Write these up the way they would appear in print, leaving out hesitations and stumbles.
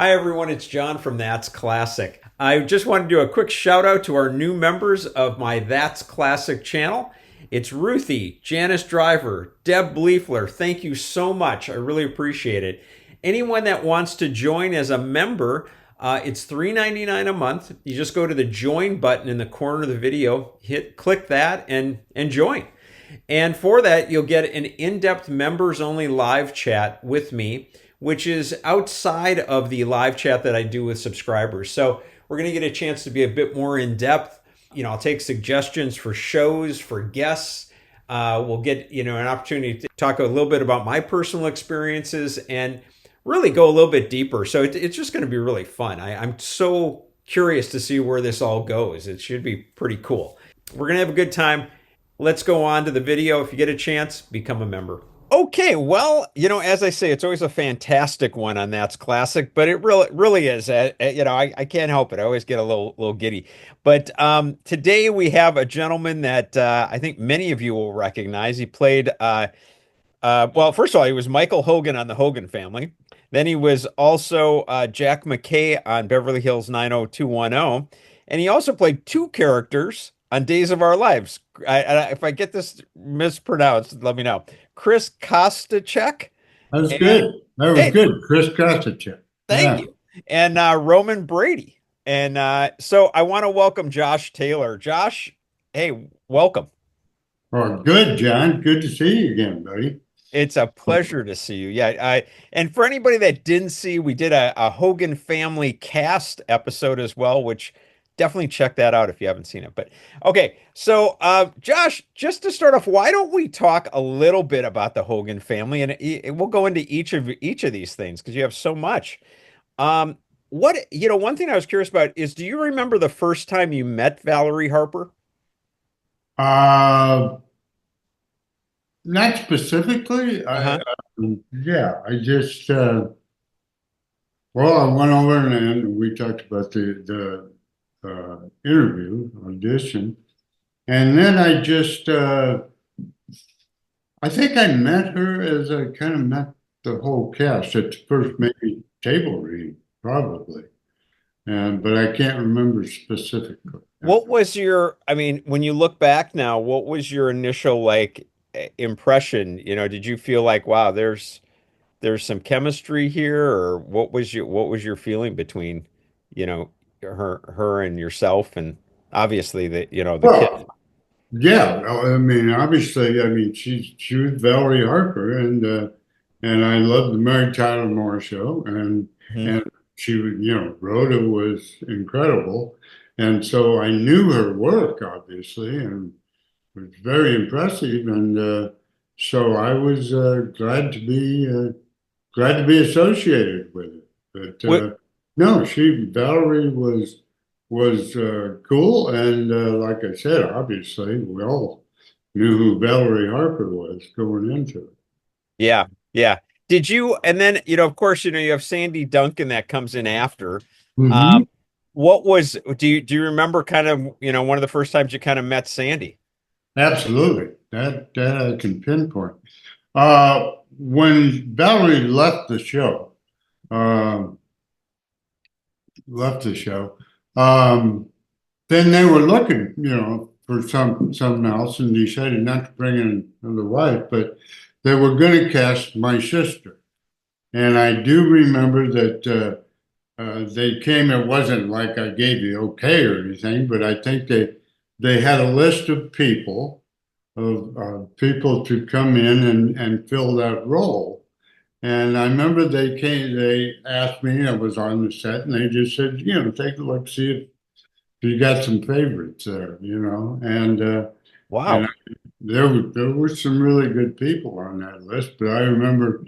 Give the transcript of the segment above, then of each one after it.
Hi, everyone. It's John from That's Classic. I just want to do a quick shout out to our new members of my That's Classic channel. It's Ruthie, Janice Driver, Deb Bleefler. Thank you so much. I really appreciate it. Anyone that wants to join as a member, it's $3.99 a month. You just go to the join button in the corner of the video, click that, and join. And for that, you'll get an in-depth members-only live chat with me, which is outside of the live chat that I do with subscribers. So we're going to get a chance to be a bit more in-depth. I'll take suggestions for shows, for guests. We'll get, an opportunity to talk a little bit about my personal experiences and really go a little bit deeper. So it's just going to be really fun. I'm so curious to see where this all goes. It should be pretty cool. We're going to have a good time. Let's go on to the video. If you get a chance, become a member. Okay, well, as I say, it's always a fantastic one on That's Classic, but it really is. I can't help it. I always get a little giddy. But today we have a gentleman that I think many of you will recognize. He played, well, first of all, he was Michael Hogan on the Hogan Family. Then he was also Jack McKay on Beverly Hills 90210. And he also played two characters on Days of Our Lives. If I get this mispronounced, let me know. Chris Kostichek. That was good. That was good. Chris Kostichek. Thank you. And Roman Brady. And so I want to welcome Josh Taylor. Josh, hey, welcome. Oh, good, John. Good to see you again, buddy. It's a pleasure to see you. Yeah, and for anybody that didn't see, we did a Hogan Family cast episode as well, which definitely check that out if you haven't seen it. But okay, so Josh, just to start off, why don't we talk a little bit about the Hogan Family, and we'll go into each of these things because you have so much. One thing I was curious about is, do you remember the first time you met Valerie Harper? Not specifically. Yeah, I just I went over and we talked about the interview audition, and then I think I met her as I kind of met the whole cast at first, maybe table reading probably, but I can't remember specifically. What was when you look back now, what was your initial impression? Did you feel like, wow, there's some chemistry here, or what was your feeling between her and yourself, and obviously the kid? Yeah, obviously, she was Valerie Harper, and I loved the Mary Tyler Moore Show, and she, Rhoda was incredible, and so I knew her work obviously, and it was very impressive, and so I was glad to be associated with it. But no, Valerie was cool, and like I said, obviously we all knew who Valerie Harper was going into it. Yeah, yeah. Did you? And then of course, you have Sandy Duncan that comes in after. What was? Do you remember kind of one of the first times you kind of met Sandy? Absolutely, that I can pinpoint. When Valerie left the show. Then they were looking, for something else, and decided not to bring in another wife, but they were going to cast my sister. And I do remember that they came. It wasn't like I gave the okay or anything, but I think they had a list of people to come in and fill that role. And I remember they asked me, I was on the set, and they just said, take a look, see if you got some favorites there, and wow. And there were some really good people on that list, but I remember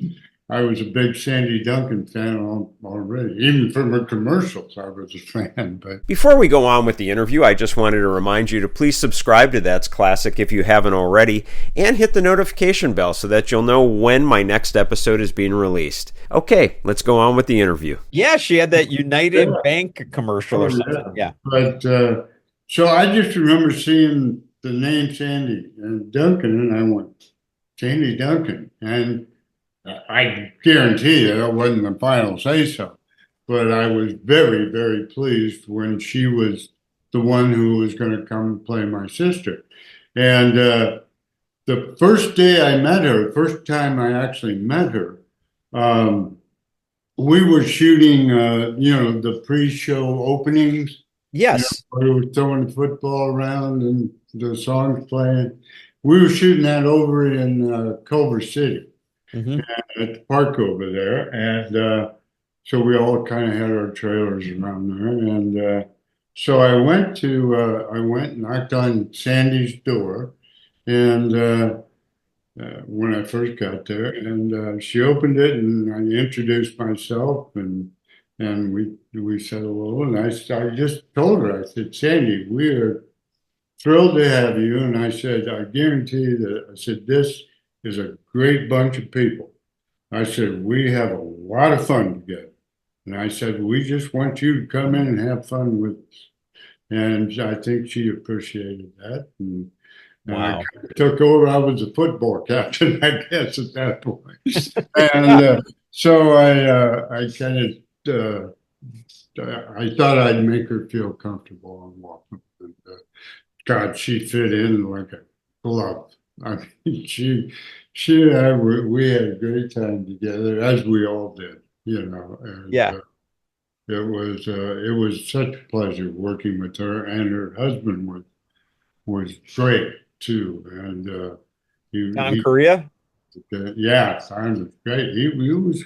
I was a big Sandy Duncan fan already. Even from her commercials, I was a fan. But before we go on with the interview, I just wanted to remind you to please subscribe to That's Classic if you haven't already, and hit the notification bell so that you'll know when my next episode is being released. Okay, let's go on with the interview. Yeah, she had that United Bank commercial or something. Yeah. But so I just remember seeing the name Sandy Duncan, and I went, Sandy Duncan, and I guarantee you that wasn't the final say so. but I was very, very pleased when she was the one who was going to come play my sister. And the first day I met her, first time I actually met her, um, we were shooting, the pre-show openings. Yes. We were throwing the football around and the songs playing. We were shooting that over in Culver City Hmm. at the park over there. And so we all kind of had our trailers around there. And so I went and knocked on Sandy's door. And when I first got there, and she opened it, and I introduced myself, and we said hello, and I just told her, I said, Sandy, we are thrilled to have you, and I said, I guarantee that, I said, this is a great bunch of people. I said, we have a lot of fun together, and I said, we just want you to come in and have fun with us, and I think she appreciated that, and I Wow. kind of took over. I was a football captain, I guess, at that point. And so I kind of, I thought I'd make her feel comfortable and welcome. And, God, she fit in like a glove. I mean, she and I, we had a great time together, as we all did, and Yeah. it was such a pleasure working with her, and her husband was great too. And Don Korea? yeah, Simon was great. He was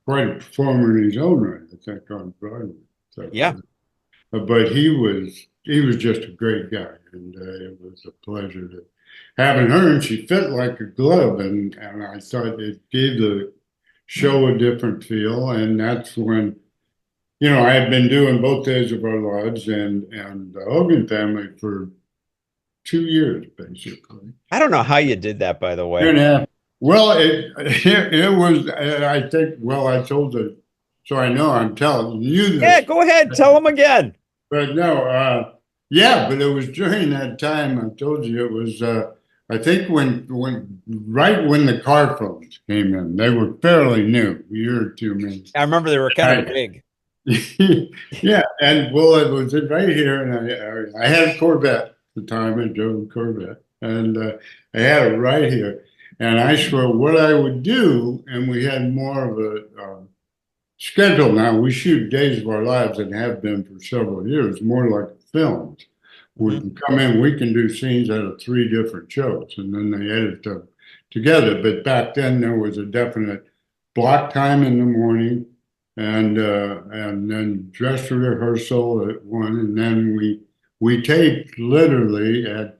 quite a performer in his own right, I think, on Broadway. So, Yeah. but he was just a great guy, and it was a pleasure to having her. And she fit like a glove, and I thought it gave the show a different feel. And that's when I had been doing both Days of Our Lives and the Hogan Family for 2 years, basically. I don't know how you did that, by the Year way. and a half. Well, it was. I think. Well, I told the. So I know I'm telling you Yeah, this, go ahead. Tell them again. but no. Yeah, but it was during that time. I told you it was. I think when right when the car phones came in, they were fairly new, a year or two, maybe. I remember they were kind of I, big. yeah, and well, it was right here, and I had a Corvette at the time. I drove a Corvette, and I had it right here. And I swear, what I would do, and we had more of a schedule now. We shoot Days of Our Lives and have been for several years, more like films. We Mhm. can come in, we can do scenes out of three different shows, and then they edit them together. But back then, there was a definite block time in the morning, and then dress rehearsal at one, and then we taped literally at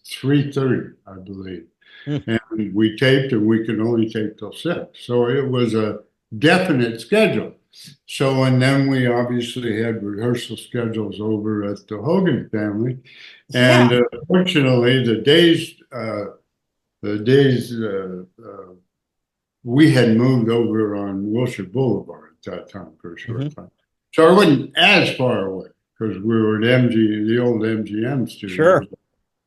3:30, I believe, Mm. and we taped, and we could only tape till 6. So it was a definite schedule. So, and then we obviously had rehearsal schedules over at the Hogan Family, and Yeah. fortunately, the days we had moved over on Wilshire Boulevard at that time for a Hmm. short time, so I wasn't as far away because we were at the old MGM studios Sure.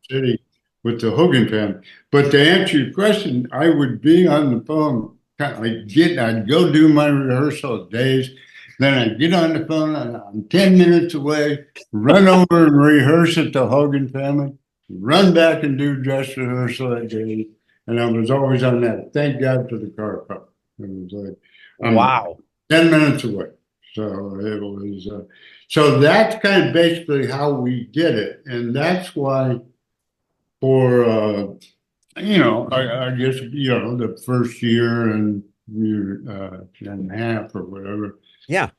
city with the Hogan family. But to answer your question, I would be on the phone. I'd go do my rehearsal days. Then I'd get on the phone, and I'm 10 minutes away, run over and rehearse at the Hogan family, run back and do dress rehearsal at days. And I was always on that. Thank God for the car pump. It was like, I'm Wow. 10 minutes away. So it was, so that's kind of basically how we did it. And that's why for I guess the first year and a half or whatever Yeah.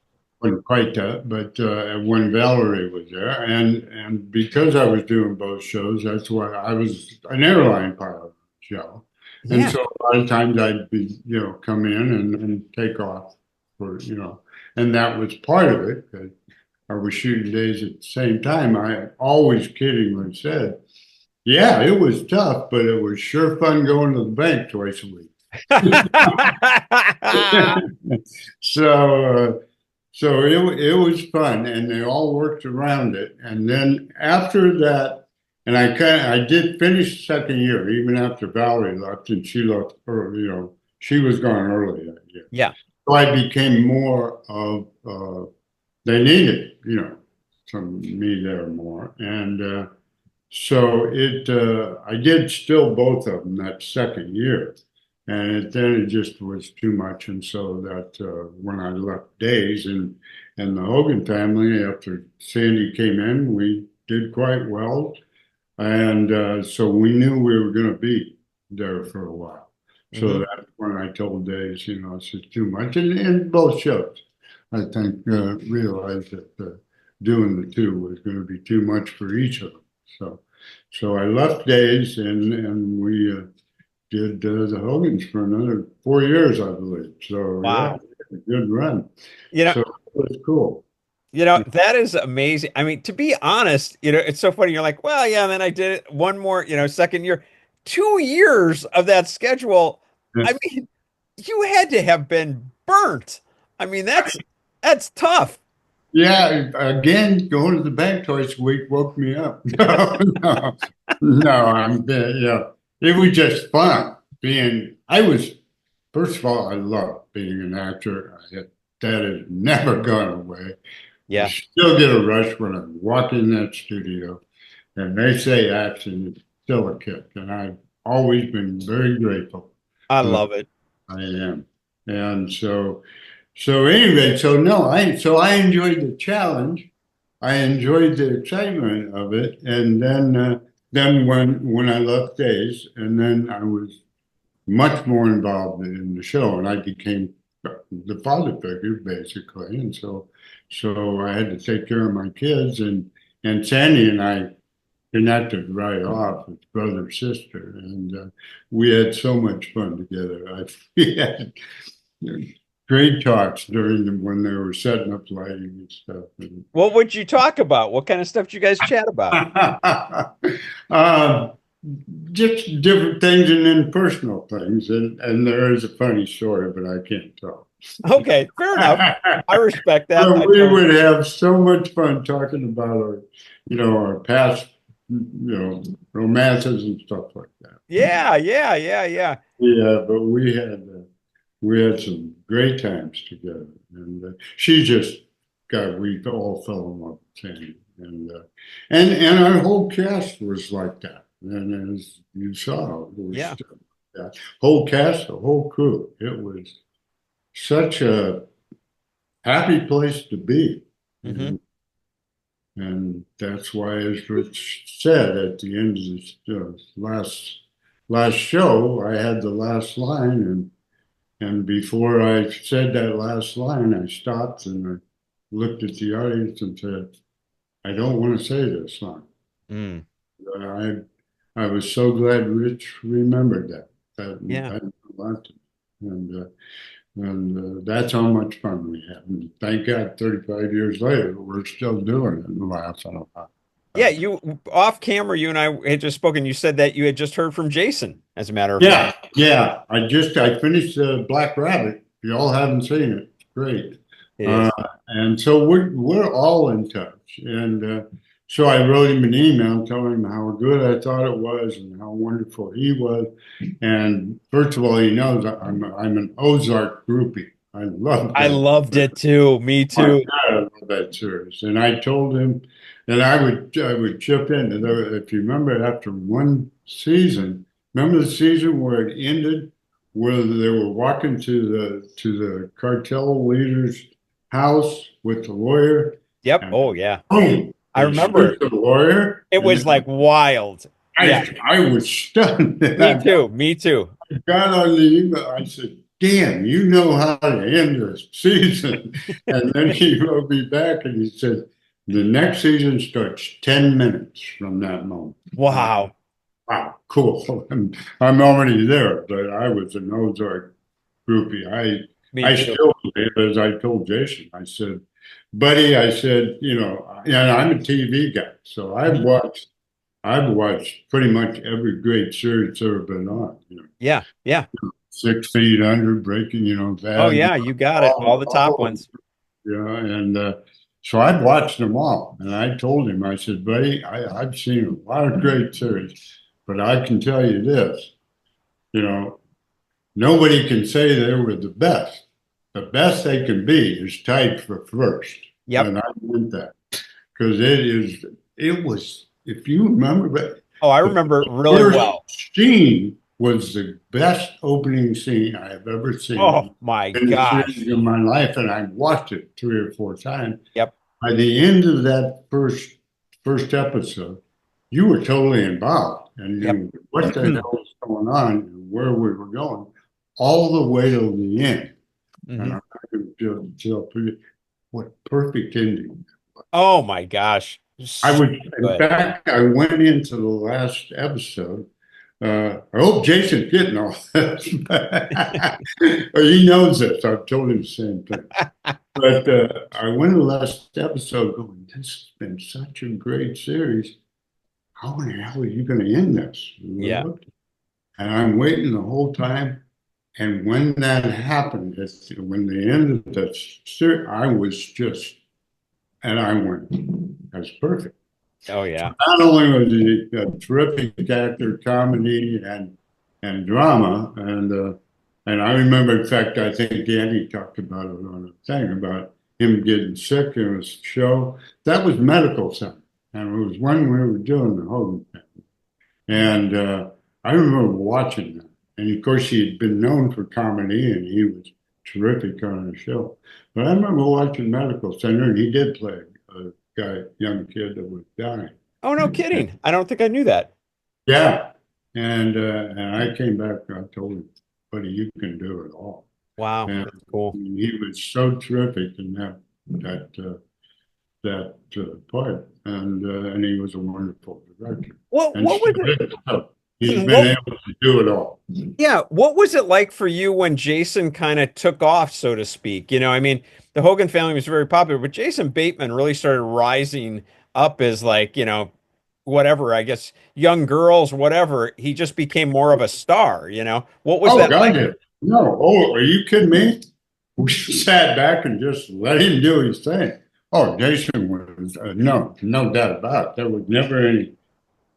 wasn't quite that, but when Valerie was there, and because I was doing both shows, that's why I was an airline pilot show, and Yeah. so a lot of times I'd be come in and take off for and that was part of it. Because I was shooting days at the same time. I always kiddingly said, yeah, it was tough, but it was sure fun going to the bank twice a week. So, it was fun, and they all worked around it. And then after that, and I did finish the second year, even after Valerie left, and she left early. She was gone early that year. Yeah. so I became more of, they needed, some me there more. And so I did still both of them that second year. And then it just was too much. And so that when I left Days and the Hogan family, after Sandy came in, we did quite well. And so we knew we were going to be there for a while. So that's when I told Days, it's just too much. And both shows, I think, realized that doing the two was going to be too much for each of them. So I left Days and we did the Hogans for another 4 years, I believe. So Wow. yeah, a good run. You know, So it was cool. that is amazing. I mean, to be honest, it's so funny. You're like, well, yeah, and then I did it one more, second year, 2 years of that schedule. I mean, you had to have been burnt. I mean, that's tough. Yeah, again, going to the bank twice a week woke me up. No, yeah. It was just fun first of all, I love being an actor. That has never gone away. I Yeah. still get a rush when I walk in that studio and they say action, it's still a kick. And I've always been very grateful. I love it. I am. And so anyway, so I enjoyed the challenge. I enjoyed the excitement of it. And then when I left Days, and then I was much more involved in the show, and I became the father figure basically. And so I had to take care of my kids, and Sandy and I connected right off as brother sister, and we had so much fun together. We had great talks when they were setting up lighting and stuff. What would you talk about? What kind of stuff did you guys chat about? uh, just different things and then personal things, and there is a funny story, but I can't tell. Okay, fair enough. I respect that. So we would have so much fun talking about our past, romances and stuff like that. Yeah. Yeah, but we had some great times together, and we all fell in love with Sandy, and our whole cast was like that. And as you saw, it was that whole cast, the whole crew. It was such a happy place to be. Mm-hmm. And that's why, as Rich said at the end of this last show, I had the last line, and before I said that last line, I stopped and I looked at the audience and said, "I don't want to say this line." Mm. I was so glad Rich remembered that. That Yeah. meant a lot to me. And that's how much fun we had. And thank God, 35 years later, we're still doing it and laughing about it. Yeah, off camera, you and I had just spoken. You said that you had just heard from Jason, as a matter of fact. Yeah. I finished Black Rabbit. You all haven't seen it. It's great. It is. And so we're all in touch. And so I wrote him an email telling him how good I thought it was and how wonderful he was. And first of all, he knows I'm an Ozark groupie. I loved it too. Me too. I love that series. And I told him that I would chip in. And if you remember, after one season, remember the season where it ended, where they were walking to the cartel leader's house with the lawyer. Yep. And, oh yeah. Boom, I remember the lawyer. It was like wild. I was stunned. Me too. I got on the email. I said, "Damn, you know how to end this season." And then he wrote me back and he said, "The next season starts 10 minutes from that moment." Wow. Wow, cool. I'm already there, but I was an Ozark groupie. I still believe, as I told Jason, I said, "Buddy," I said, and I'm a TV guy, so I've watched pretty much every great series that's ever been on. Yeah. 6 Feet Under, Breaking, that. Oh yeah, you got it. All the top ones. Yeah, and so I've watched them all, and I told him, I said, "Buddy, I've seen a lot of great series, but I can tell you this, nobody can say they were the best, the best they can be is tied for first. Yep. And I meant that because it was, if you remember, but Oh, I the remember it really first well. scene was the best opening scene I have ever seen Oh my in the gosh. series of my life, and I've watched it 3 or 4 times. Yep. By the end of that first episode, you were totally involved and Yep. knew what the hell was going on and where we were going, all the way till the end. And Mhm. I can tell what perfect ending. Oh my gosh. I So would, in good. fact, I went into the last episode. I hope Jason's getting all this. Or he knows this. I've told him the same thing. But I went to the last episode going, this has been such a great series. How in the hell are you going to end this? Yeah. And I'm waiting the whole time. And when that happened, when they ended the series, I was just, and I went, that's perfect. Oh yeah. Not only was he a terrific actor, comedy and drama, and I remember, in fact, I think Danny talked about it on a thing about him getting sick in his show. That was medical center, and it was when we were doing the Hogan Family, and I remember watching that. And of course, he had been known for comedy, and he was terrific on the show. But I remember watching Medical Center, and he did play a guy, young kid that was dying. Oh, no kidding. I don't think I knew that. Yeah, and I came back. And I told him, "Buddy, you can do it all." Wow, And that's cool. he was so terrific in that part, and he was a wonderful director. And What was it? he's been What, able to do it all. yeah, what was it like for you when Jason kind of took off, so to speak? I mean, the Hogan family was very popular, but Jason Bateman really started rising up as like, whatever, I guess, young girls, whatever. He just became more of a star. What was Oh, that God, like? yeah. No. Oh, are you kidding me? We sat back and just let him do his thing. Oh, Jason was no doubt about it. There was never any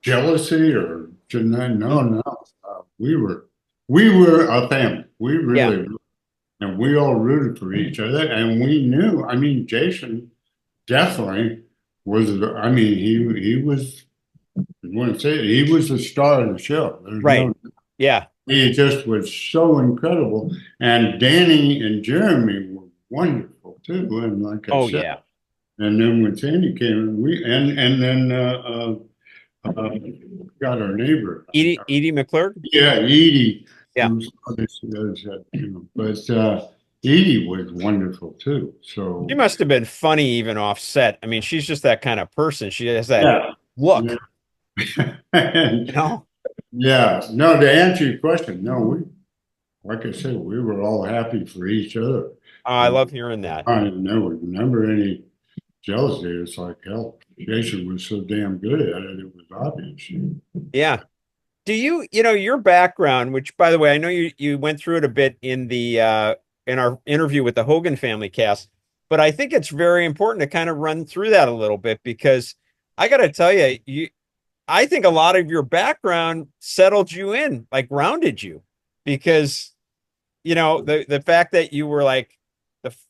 jealousy or no. We were a family. We Yeah. really were. And we all rooted for each other. And we knew. I mean, Jason definitely was. I mean, he was. I want to say it, he was the star of the show. There's Right. no. Yeah. He just was so incredible. And Danny and Jeremy were wonderful too. And like I Oh, said, yeah. and then when Sandy came, and then got our neighbor. Edie McClurg? Yeah, Edie. Yeah. Who's obviously does that, but Edie was wonderful too. So She must have been funny even off set. I mean, she's just that kind of person. She has that yeah, look, yeah. And, you know? yeah. No, to answer your question, no, like I said, we were all happy for each other. Oh, I love hearing that. I never remember any jealousy. It's like, hell, Jason was so damn good at it, it was obvious. Yeah. Do your background, which by the way, I know you went through it a bit in our interview with the Hogan family cast, but I think it's very important to kind of run through that a little bit because I got to tell you, I think a lot of your background settled you in, like grounded you, because the fact that you were like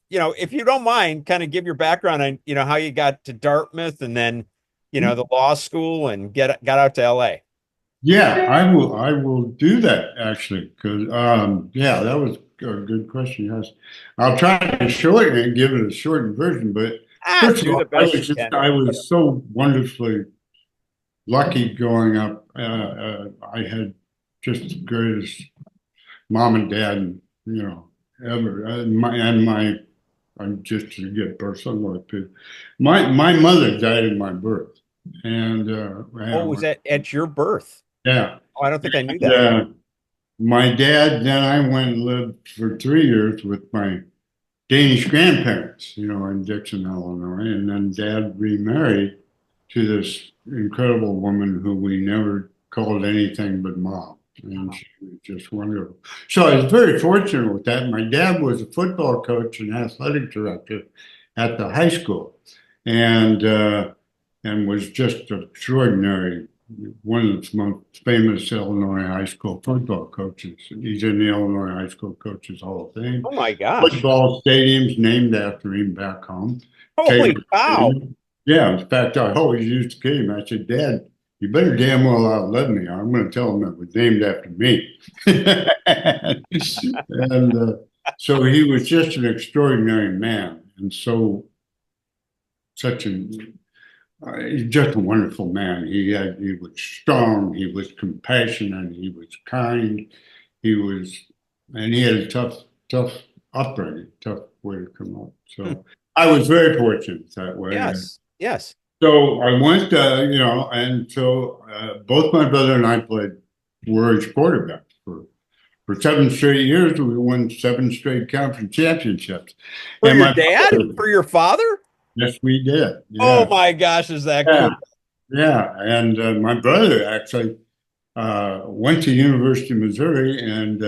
if you don't mind, kind of give your background on how you got to Dartmouth and then the law school and got out to L.A. Yeah, I will do that actually, because yeah, that was a good question. Yes, I'll try to shorten it and give it a shortened version. But first of Do all, the best you can. I was so wonderfully lucky growing up. I had just the greatest mom and dad, ever. I'm just to get personal with people. My mother died in my birth, and Oh, was that at your birth? yeah. Oh, I don't think I knew that. Yeah, my dad, then I went and lived for 3 years with my Danish grandparents, in Dixon, Illinois. And then dad remarried to this incredible woman who we never called anything but mom. And she was just wonderful. So I was very fortunate with that. My dad was a football coach and athletic director at the high school and was just an extraordinary one of the most famous Illinois high school football coaches. He's in the Illinois High School Coaches Hall of Fame. Oh my gosh. Football stadiums named after him back home. Holy Taylor cow. Stadium. Yeah, in fact, I always used to kid him. I said, Dad, you better damn well outlive me. I'm going to tell him it was named after me. And so he was just an extraordinary man, and such he's just a wonderful man. He was strong, he was compassionate, he was kind, he was, and he had a tough upbringing, tough way to come up. So I was very fortunate that way. Yes. Yes. So I went, and so both my brother and I were as quarterbacks for 7 straight years. We won 7 straight conference championships. For And your my dad? brother, For your father? yes, we did. Oh Yeah, my gosh, is that yeah, cool? yeah. And my brother actually went to University of Missouri, and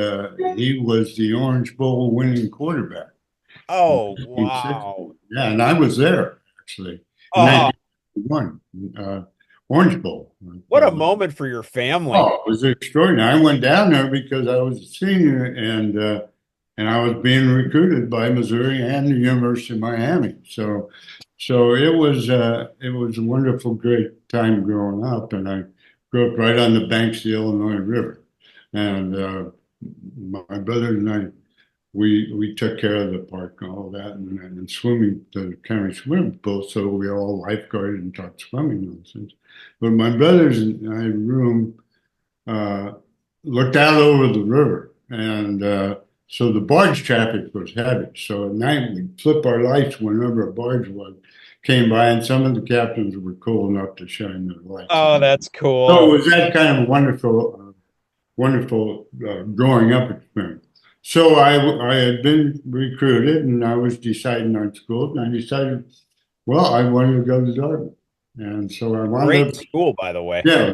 he was the Orange Bowl winning quarterback in Oh, 1960. wow. Yeah, and I was there actually in Oh, 1961, Orange Bowl. what a moment for your family. Oh, it was extraordinary. I went down there because I was a senior, and I was being recruited by Missouri and the University of Miami. So it was a wonderful, great time growing up, and I grew up right on the banks of the Illinois River, and my brother and I we took care of the park and all that, and swimming, the county swimming pool, so we all lifeguarded and taught swimming nonsense. But my brother's and I room uh, looked out over the river, and so the barge traffic was heavy. So at night we'd flip our lights whenever a barge came by, and some of the captains were cool enough to shine their lights. Oh, that's So it cool. was that kind of wonderful growing up experience. So I had been recruited, and I was deciding on schools, and I decided, well, I wanted to go to Dartmouth, and so I wound Great up, school, by the way. yeah,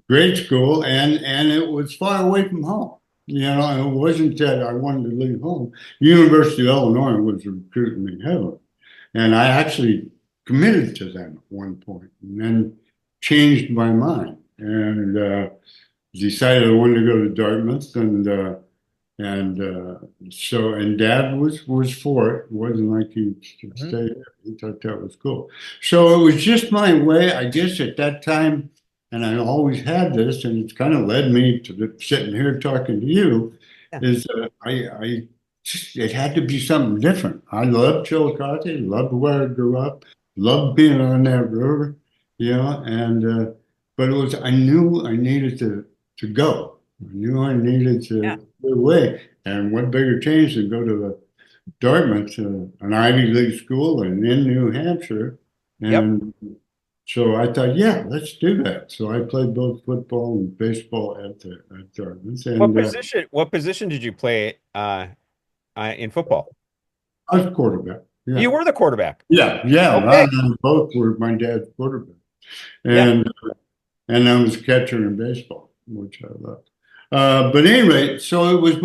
great school, and it was far away from home. It wasn't that I wanted to leave home. University of Illinois was recruiting me heavily, and I actually committed to them at one point, and then changed my mind and decided I wanted to go to Dartmouth, and Dad was for it. It wasn't like he should Mhm. stay there. He thought that was cool. So it was just my way, I guess, at that time, and I always had this, and it's kind of led me to sitting here talking to you. Yeah. Is it had to be something different. I loved Chillicothe, loved where I grew up, loved being on that river, and but it was I knew I needed to go. I knew I needed Yeah. to get away. And what bigger change than go to Dartmouth, an Ivy League school and in New Hampshire. Yep. And so I thought, yeah, let's do that. So I played both football and baseball at Dartmouth. And What position did you play in football? I was quarterback. Yeah. You were the quarterback. Yeah. Yeah. Okay. Both were my dad's quarterback. Yeah. And I was a catcher in baseball, which I loved. But anyway, so it was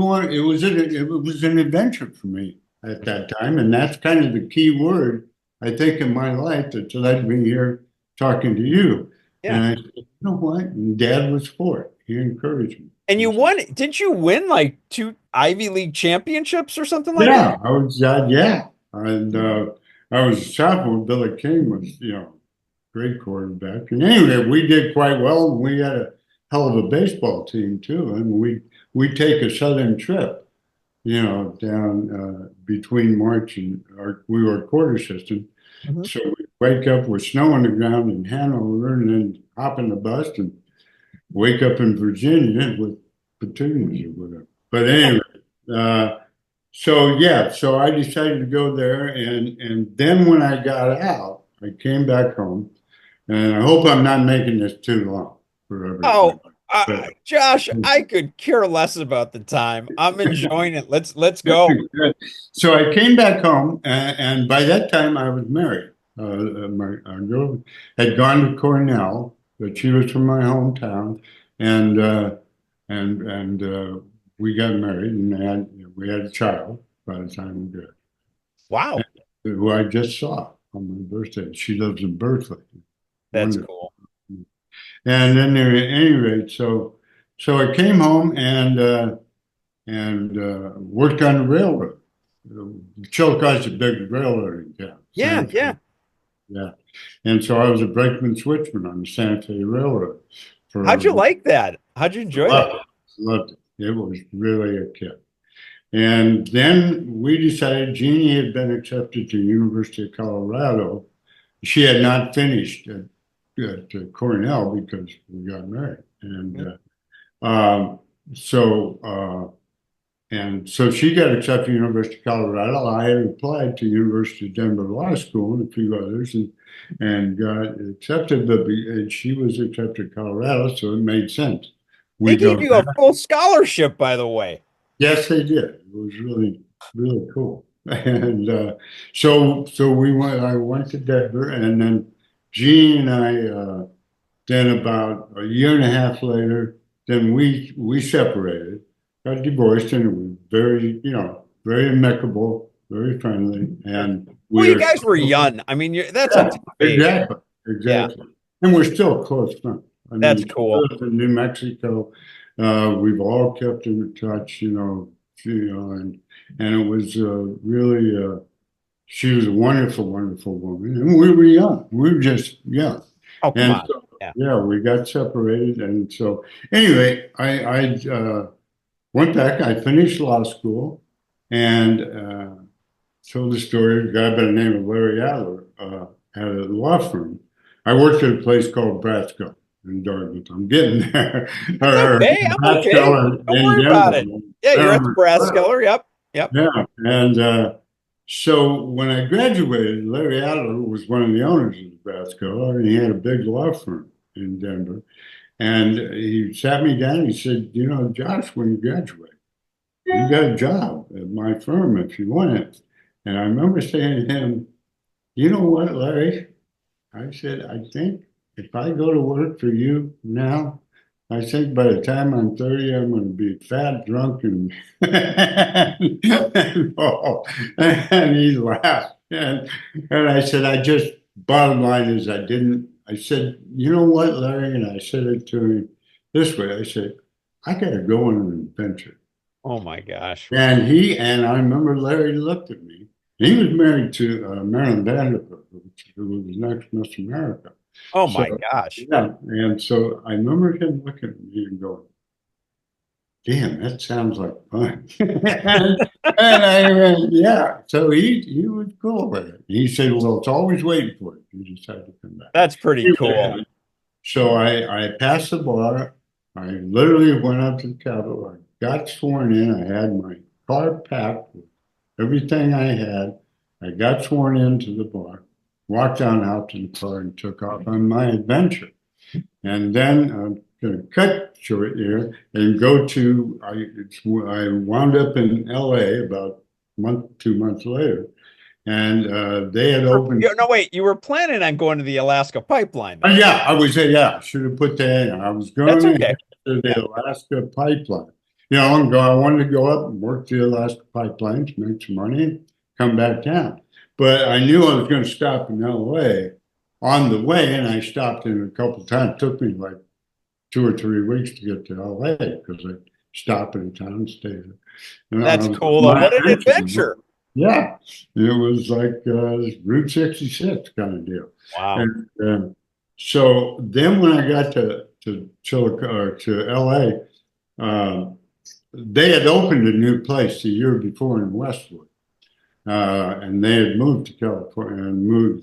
an adventure for me at that time, and that's kind of the key word I think in my life that's led me here talking to you. Yeah. And I said, you know what? And Dad was for it. He encouraged me. And you won, didn't you win like 2 Ivy League championships or something like Yeah, that? I was yeah, and I was a sophomore. Billy King was great quarterback, and anyway, we did quite well. And we had a hell of a baseball team too, and we take a southern trip, down between March and we were a quarter system, Mhm. so we wake up with snow on the ground in Hanover, and then hop in the bus and wake up in Virginia with petunias or whatever. But anyway, so I decided to go there, and then when I got out, I came back home, and I hope I'm not making this too long for everything. Oh, But Josh, I could care less about the time. I'm enjoying it. Let's go. so I came back home, and by that time I was married. My girl had gone to Cornell, but she was from my hometown, and we got married, and we had a child by the time we did, Wow, who I just saw on my birthday. She lives in Berkeley. that's Wonderful. cool. And then there, at any rate, so I came home and worked on the railroad. Chillicott's a big railroad in town. Yeah, Santa yeah. Fe. Yeah. And so I was a brakeman switchman on the Santa Fe Railroad How'd for you like that? How'd you enjoy that? loved it. Loved it. It was really a kick. And then we decided Jeannie had been accepted to University of Colorado. She had not finished at Cornell because we got married. Um, so so she got accepted to University of Colorado. I had applied to University of Denver Law School and a few others and got accepted, and she was accepted to Colorado, so it made sense. They We gave go you a back. full scholarship, by the way. Yes, they did. It was really, really cool. And so we went. I went to Denver, and then Gene and I. Then about a year and a half later, then we separated, got divorced, and it was very, very amicable, very friendly, and Well, we you are guys were still, young. I mean, that's a yeah, tough age. exactly, Yeah, exactly, and we're still close friends. I that's mean, she cool. lives in New Mexico. We've all kept in touch, and it was really. She was a wonderful, wonderful woman, and we were young. We were just young. Oh, come And on. so, Yeah. yeah, we got separated. And so, anyway, I went back. I finished law school and told the story of a guy by the name of Larry Adler had a law firm. I worked at a place called Bratsko in Dartmouth. I'm getting there. or Okay, I'm okay. Bratsko Don't in worry about it. Denver. Yeah, you're at the brass Denver. skeller. Yep. Yep. Yeah. And so when I graduated, Larry Adler was one of the owners of Nebraska, and he had a big law firm in Denver. And he sat me down and he said, Josh, when you graduate, you got a job at my firm if you want it. And I remember saying to him, you know what, Larry? I said, I think if I go to work for you now, I think by the time I'm 30, I'm going to be fat, drunk, and he laughed. And I said, bottom line is I said, you know what, Larry? And I said it to him this way. I said, I got to go on an adventure. Oh my gosh. And I remember Larry looked at me. He was married to Marilyn Vanderbilt, who was next Miss America. Oh So, my gosh. yeah. And so I remember him looking at me and going, damn, that sounds like fun. And I went, yeah. So he was cool with it. He said, well, it's always waiting for you. You just have to come back. That's pretty cool. So I passed the bar. I literally went up to the Capitol. I got sworn in. I had my car packed with everything I had. I got sworn into the bar, walked down out to the car and took off on my adventure. And then I'm going to cut short here and I wound up in LA about a month, 2 months later. And they had opened. No, wait, you were planning on going to the Alaska pipeline. Yeah, I should have put that in. I was going That's okay. to the Alaska pipeline. I wanted to go up and work the Alaska pipeline to make some money and come back down. But I knew I was going to stop in LA on the way, and I stopped in a couple of times. It took me like 2 or 3 weeks to get to LA because I stopped in a town and stayed there. That's cool. What an adventure. Yeah, it was like Route 66 kind of deal. Wow. And so then when I got to LA, they had opened a new place the year before in Westwood. And they had moved to California and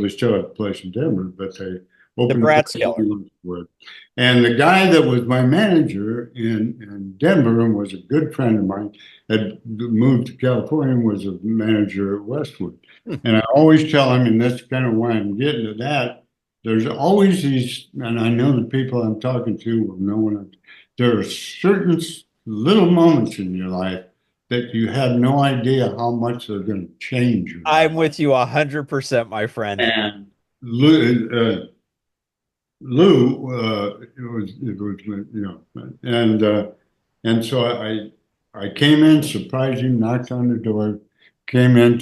they still had a place in Denver, but they opened the Bratsko. And the guy that was my manager in Denver and was a good friend of mine had moved to California and was a manager at Westwood. And I always tell him, and that's kind of why I'm getting to that, there's always these, and I know the people I'm talking to will know there are certain little moments in your life that you have no idea how much they're going to change you. I'm with you 100%, my friend. And Lou, it was and so I came in, surprised him, knocked on the door, came in,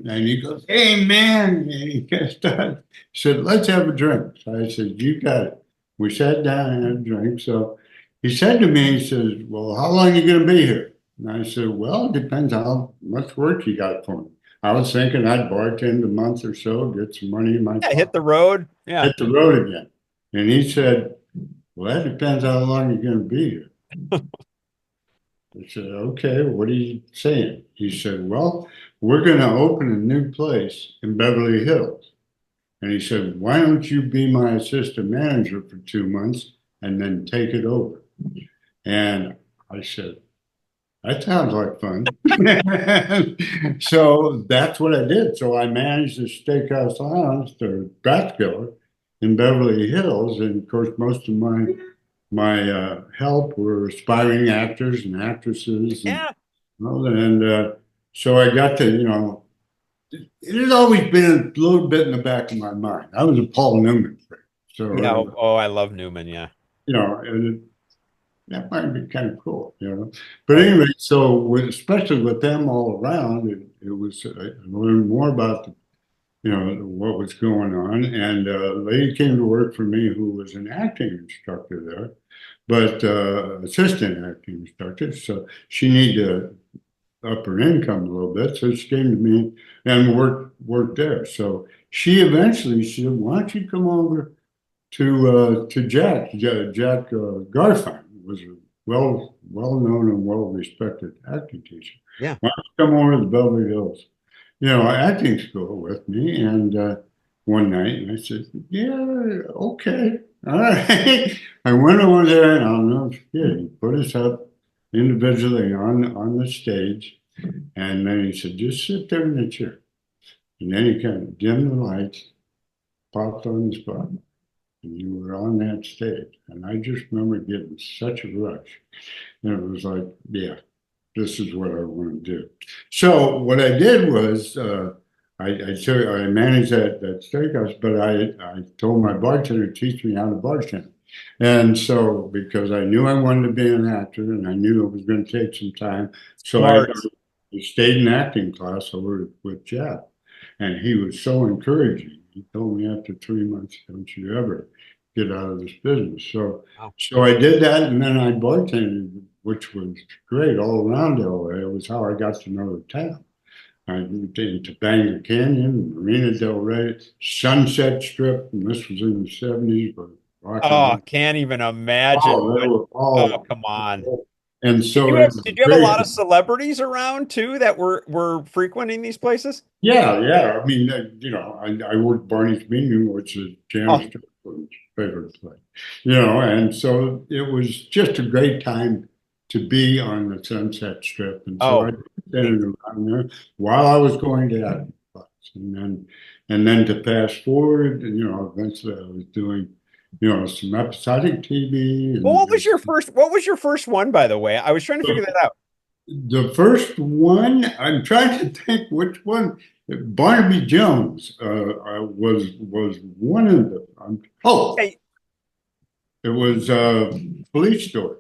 and he goes, "Hey man," and he said, "Let's have a drink." So I said, "You got it." We sat down and had a drink. So he said to me, he says, "Well, how long are you going to be here?" And I said, "Well, it depends how much work you got for me." I was thinking I'd bartend a month or so, get some money in my Yeah, hit the pocket, road. Yeah. hit the road again. And he said, "Well, that depends how long you're going to be here." I said, "Okay, what are you saying?" He said, "Well, we're going to open a new place in Beverly Hills." And he said, "Why don't you be my assistant manager for 2 months and then take it over?" And I said, "That sounds like fun." So that's what I did. So I managed the steakhouse lounge, the Batkiller in Beverly Hills. And of course, most of my help were aspiring actors and actresses. And, Yeah. so I got to, it had always been a little bit in the back of my mind. I was a Paul Newman fan. Yeah. So, Oh, I love Newman. Yeah. and that might be kind of cool. But Oh, yeah. anyway, so especially with them all around, it was I learned more about what was going on. And a lady came to work for me who was an acting instructor there, but assistant acting instructor. So she needed to up her income a little bit, so she came to me and worked there. So she eventually said, "Why don't you come over to Jack. Jack Garfine was a well known and well respected acting teacher. Yeah. Why don't you come over to the Beverly Hills, acting school with me?" And one night, and I said, "Yeah, okay, all right." I went over there, and I'll never forget. He put us up individually on the stage, and then he said, "Just sit there in the chair." And then he kind of dimmed the lights, popped on the spot, and you were on that stage. And I just remember getting such a rush. And it was like, yeah, this is what I want to do. So what I did was I managed that steakhouse, but I told my bartender to teach me how to bartend. And so because I knew I wanted to be an actor and I knew it was going to take some time, so Smart. I stayed in acting class over with Jeff. And he was so encouraging. He told me after 3 months, "Don't you ever get out of this business." So, Wow. so I did that, and then I bartended, which was great all around LA. It was how I got to know the town. I moved into Topanga Canyon, Marina Del Rey, Sunset Strip, and this was in the '70s, but Oh, rocking. can't even imagine Oh, they what. were Oh, all, come on. and Did so you it have was did you have a great. lot of celebrities around too that were frequenting these places? Yeah, yeah. I mean, I worked Barney's Menu, which is Oh, Janice Joplin's favorite place, and so it was just a great time to be on the Sunset Strip. And so I oh, did it around there while I was going to acting class. And then to fast forward, eventually I was doing, some episodic TV well, what and was your first? What was your first one, by the way? I was trying to figure that out. the first one, I'm trying to think which one. Barnaby Jones was one of the. Oh, Hey, it was Police Story.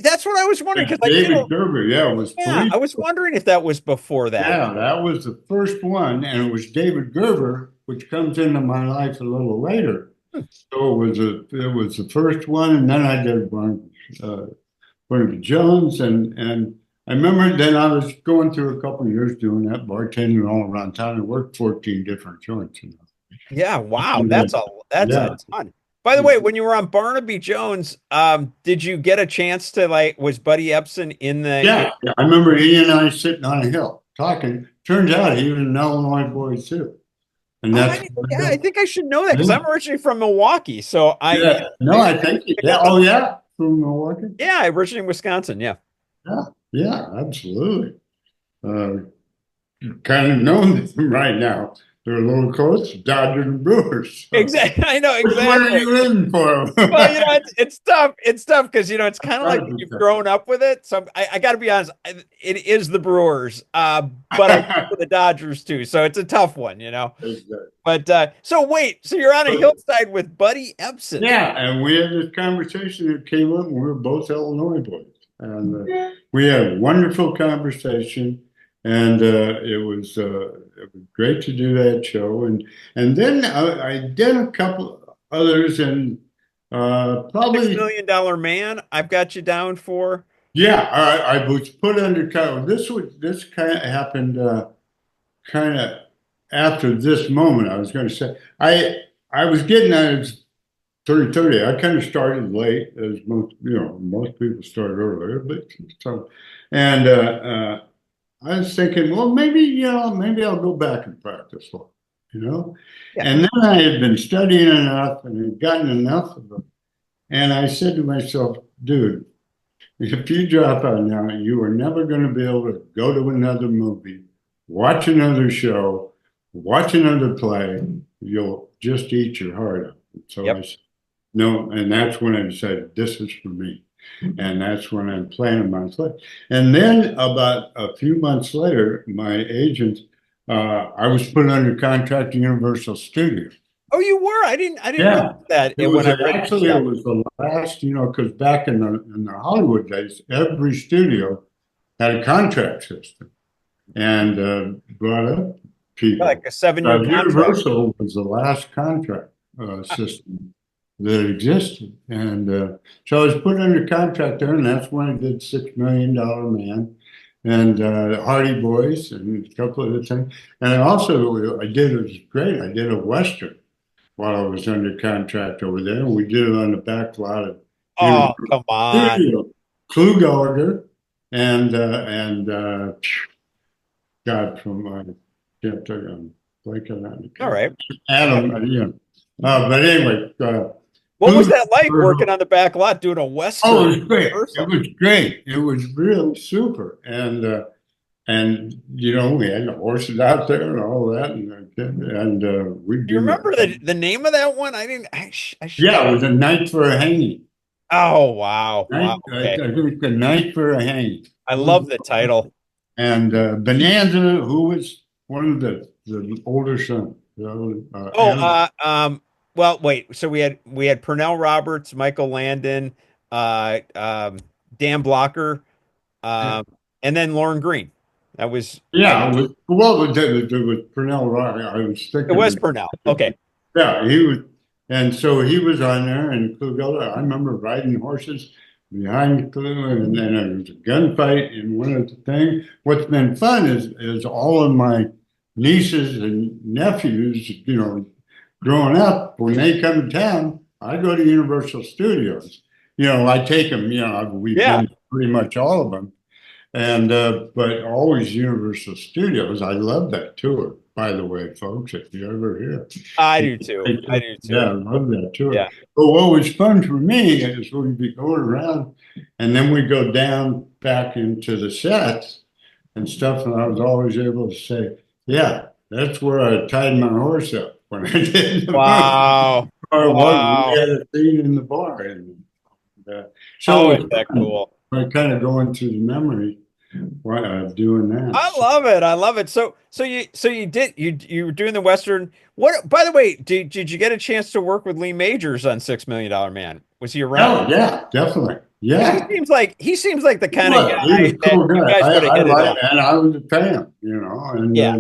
that's what I was wondering because David Gerber, yeah, it was yeah, Police I was Story. wondering if that was before that. Yeah, that was the first one, and it was David Gerber, which comes into my life a little later. So it was the first one, and then I did Barnaby Jones, and I remember then I was going through a couple of years doing that, bartending all around town. I worked 14 different joints. Yeah, wow, And that's a yeah, ton. By the way, when you were on Barnaby Jones, did you get a chance to was Buddy Ebsen in the? yeah, yeah. I remember he and I sitting on a hill talking. Turns out he was an Illinois boy too, and Oh, that's yeah, I think I should know that because yeah, I'm originally from Milwaukee, so yeah. No, I I think pick yeah. up Oh on. yeah, from Milwaukee. Yeah, I originally in Wisconsin. Yeah. Yeah, yeah, absolutely. Uh, Kind of known them right now. They're a little close, Dodgers and Brewers. So. Exactly. I know Which one are exactly. you in for? Well, it's tough. It's tough because it's kind of like Gotta be you've tough. grown up with it. So I got to be honest, it is the Brewers, but I root for the Dodgers too. So it's a tough one. Exactly. But so wait, so you're on a So, hillside with Buddy Ebsen. yeah, and we had this conversation that came up, and we were both Illinois boys, and we had a wonderful conversation, and it was great to do that show, and then I did a couple others, and Six Probably, Million Man, I've got you down for. yeah. I was put under cover. This kind of happened kind of after this moment. I was going to say I was getting at 30. I kind of started late, as most people start earlier, but so and I was thinking, well, maybe I'll go back and practice law, you know. Yeah. And then I had been studying enough and had gotten enough of them. And I said to myself, dude, if you drop out now, you are never going to be able to go to another movie, watch another show, watch another play. You'll just eat your heart out. So I Yep. said, no, and that's when I decided this is for me. And that's when I'm planning my play. And then about a few months later, my agent, I was put under contract to Universal Studios. Oh, you were. I didn't know Yeah. that It when was I read your actually it stuff. was the last, because back in the Hollywood days, every studio had a contract system and brought up Like people. a 7-year contract. Universal was the last contract system that existed, and so I was put under contract there, and that's when I did $6 Million Man and Hardy Boys and a couple of other things. And it was great. I did a Western while I was under contract over there. And we did it on the back lot of Oh, Universal come on. Studio. Clue Gallagher and God from can't tell you, I'm blanking on the All guy. right. Adam, but anyway, What was Clue that like Gallagher. working on the back lot doing a Oh, Western it was great. It rehearsal? was great. It was really super. And we had the horses out there and all that, and we'd Do you do remember that. the name of that one? I didn't. I should. Yeah, it was a night for a hanging. Oh, wow. Wow. I Okay. think the night for a hanging. I love the title. And Bonanza, who was one of the older sons. Oh, well, wait. So we had Pernell Roberts, Michael Landon, uh, um, Dan Blocker, um, and then Lauren Green. That was Yeah, it was Pernell Roberts. I was it thinking, was Pernell. Okay. yeah, he was, and so he was on there, and Clue Gullah. I remember riding horses behind Clue, and then there was a gunfight in one of the things. What's been fun is all of my nieces and nephews, growing up, when they come to town, I go to Universal Studios. I take them. We've Yeah, been to pretty much all of them. And but always Universal Studios. I love that tour, by the way, folks. If you ever hear, I do too. I do yeah, too. I love that tour. Yeah. But what was fun for me is we'd be going around, and then we go down back into the sets and stuff, and I was always able to say, "Yeah, that's where I tied my horse up when I did the movie." Wow. Or we Wow. had a scene in the bar, and Oh, so it is was that fun. cool? I kind of going through the memory of doing that. I love it. I love it. So you were doing the Western. What, by the way, did you get a chance to work with Lee Majors on $6 Million Man? Was he around? Oh yeah, definitely. Because Yeah, he seems like the kind of he was guy a that cool you guy. guys I, would have I hit it like, off. and I was a fan, and Yeah.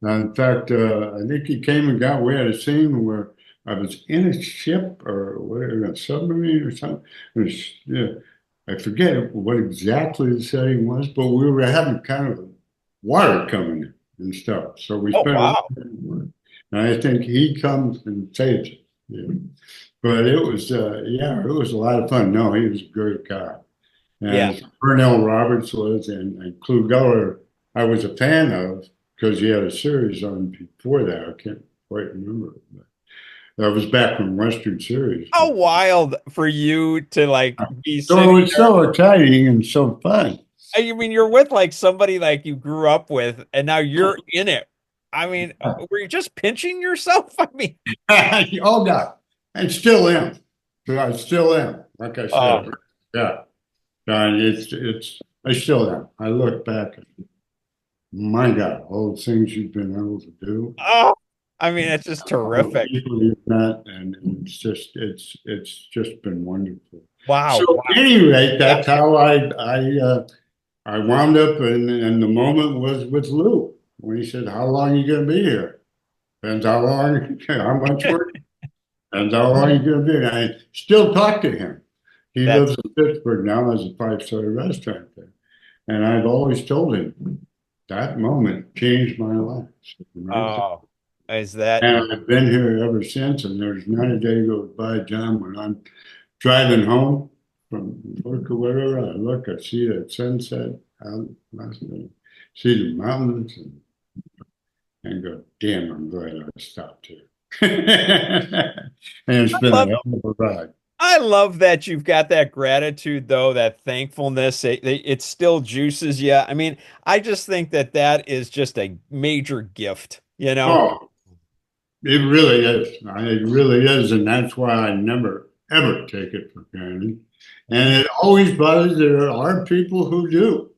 in fact, I think he came and got. We had a scene where I was in a ship or whatever, a submarine or something. Yeah, I forget what exactly the setting was, but we were having kind of water coming in and stuff. So we Oh, spent a lot wow. of time in water. And I think he comes and saves it. But it was, yeah, it was a lot of fun. No, he was a great guy. Yeah. And Pernell Roberts was, and Clue Geller, I was a fan of because he had a series on before that. I can't quite remember. But that was back when Western series. How wild for you to like be So sitting it was there. so exciting and so fun. I mean, you're with like somebody like you grew up with, and now you're in it. I mean, were you just pinching yourself? I mean, Oh God, I still am. I still am. Like I oh, said, yeah. And I still am. I look back and my God, all the things you've been able to do, oh, I mean, it's just all the terrific. people you've met, and it's just been wonderful. So Wow. at Wow. any rate, Yeah. that's how I wound up, and the moment was with Lou when he said, "How long are you going to be here?" Depends how long, how much work. That's all you can do. I still talk to him. He That's lives in Pittsburgh now, has a five-star restaurant there. And I've always told him that moment changed my life. Right there. oh, is that And I've been here ever since. And there's not a day goes by, John, when I'm driving home from work or whatever. I look, I see that sunset out last night, see the mountains, and go, damn, I'm glad I stopped here. And it's I been a love hell of a ride. I love that you've got that gratitude though, that thankfulness. It still juices you. I mean, I just think that that is just a major gift, you know? Oh, it really is. It really is. And that's why I never, ever take it for granted. And it always bothers there are people who do.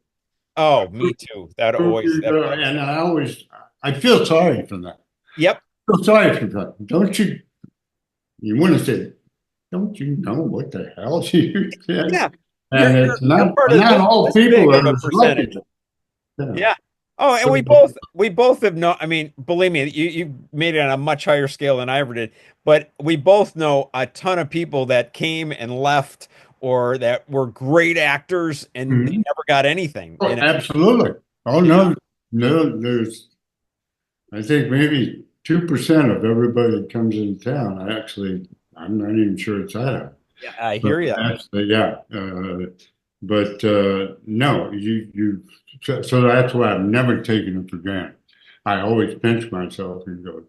Oh, me too. That always that And I always, I feel sorry for them. Yep. I feel sorry for them. Don't you? You want to say, don't you know what the hell you said? Yeah. And You're it's not, part of not all this big people of are a as percentage. lucky. Yeah. Yeah. Oh, and we both have no, I mean, believe me, you made it on a much higher scale than I ever did, but we both know a ton of people that came and left or that were great actors and they Mhm. never got anything, Oh, absolutely. Oh, You know? no, no, I think maybe 2% of everybody that comes in town. I'm not even sure it's that high. Yeah, I But hear you. yeah. But no, so that's why I've never taken it for granted. I always pinch myself and go,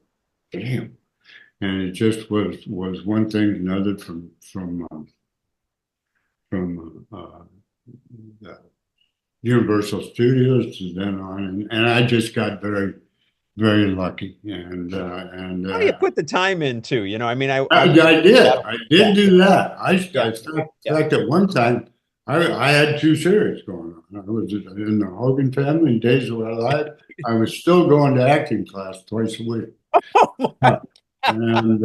damn. And it just was one thing to another from the Universal Studios to then on, and I just got very, very lucky. And Oh, you put the time in too, you know. I mean, I did. I yeah, did do that. yeah, In yeah. fact, at one time, I had two series going on. I was in the Hogan Family and Days of Our Life. I was still going to acting class twice a week. Oh my, And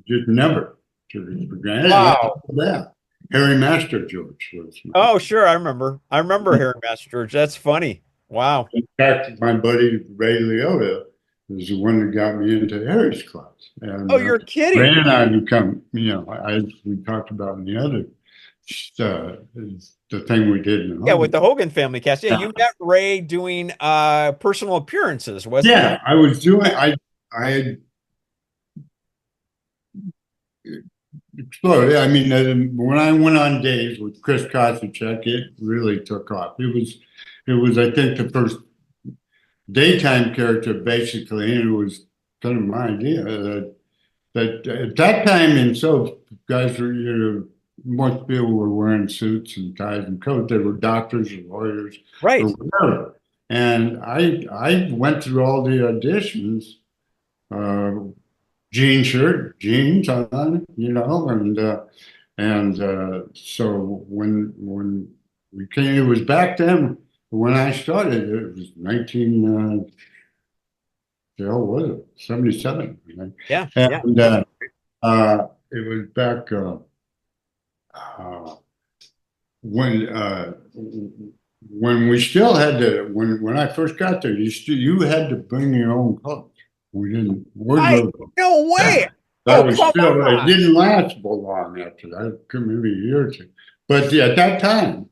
just never took it for granted. And wow. after that, Harry Master George was Oh, sure, I remember. I remember hearing Master George. That's funny. Wow. in fact, my buddy Ray Liotta is the one that got me into Harry's class. And Oh, you're Ray kidding. and I become, as we talked about in the other, the thing we did in the Yeah, with Hogan. the Hogan family cast. Yeah, Yeah, you met Ray doing personal appearances, wasn't it? yeah, I was doing, I had exploded. I mean, when I went on days with Chris Kostichek, it really took off. I think, the first daytime character, basically, and it was kind of my idea that at that time, and so guys were, most people were wearing suits and ties and coats. They were doctors or lawyers or Right. whatever. And I went through all the auditions, uh, jean shirt, jeans on, and so when we came, it was back then when I started. It was 19. The hell was it? 77. I think. Yeah, yeah. And it was back uh, when we still had to when I first got there, you had to bring your own clothes. We didn't I wardrobe. no way. That Oh, was come still, it on. didn't last for long after that, maybe a year or two. But yeah, at that time,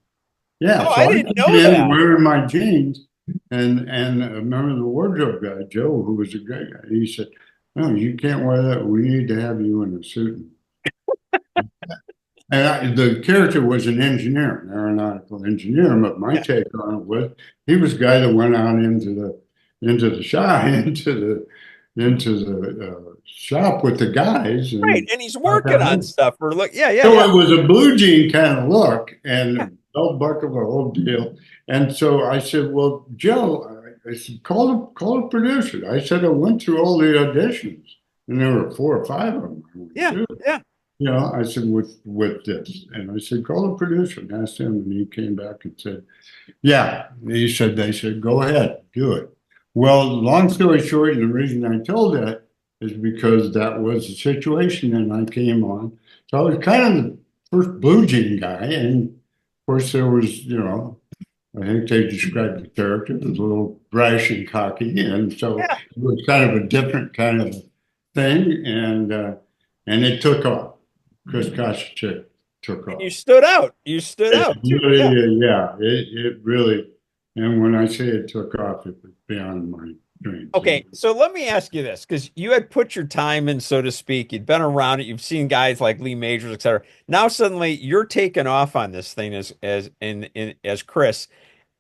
yeah, Oh, so I I didn't came know in that. wearing my jeans, and I remember the wardrobe guy, Joe, who was a great guy. He said, "No, you can't wear that. We need to have you in a suit." And the character was an engineer, an aeronautical engineer. But my Yeah. take on it was he was a guy that went out into the shop into the shop with the guys Right. and. And he's working on stuff or look. Yeah, yeah, So yeah. it was a blue jean kind of look and belt buckle, the whole deal. And so I said, "Well, Joe," I said, call the producer." I said, "I went through all the auditions, and there were 4 or 5 of them I went Yeah, to." yeah. I said, with this. And I said, "Call the producer," and asked him, and he came back and said, "Yeah." They said, "Go ahead, do it." Well, long story short, and the reason I told that is because that was the situation, and I came on. So I was kind of the first blue jean guy, and of course there was, I think they described the character as a little brash and cocky, and so Yeah. it was kind of a different kind of thing, and it took off. Chris Kostichek took And you off. stood out. You stood It out too. really, Yeah. yeah, it really, and when I say it took off, it was beyond my dreams. Okay, so let me ask you this, because you had put your time in, so to speak. You'd been around it. You've seen guys like Lee Majors, et cetera. Now suddenly you're taking off on this thing as Chris.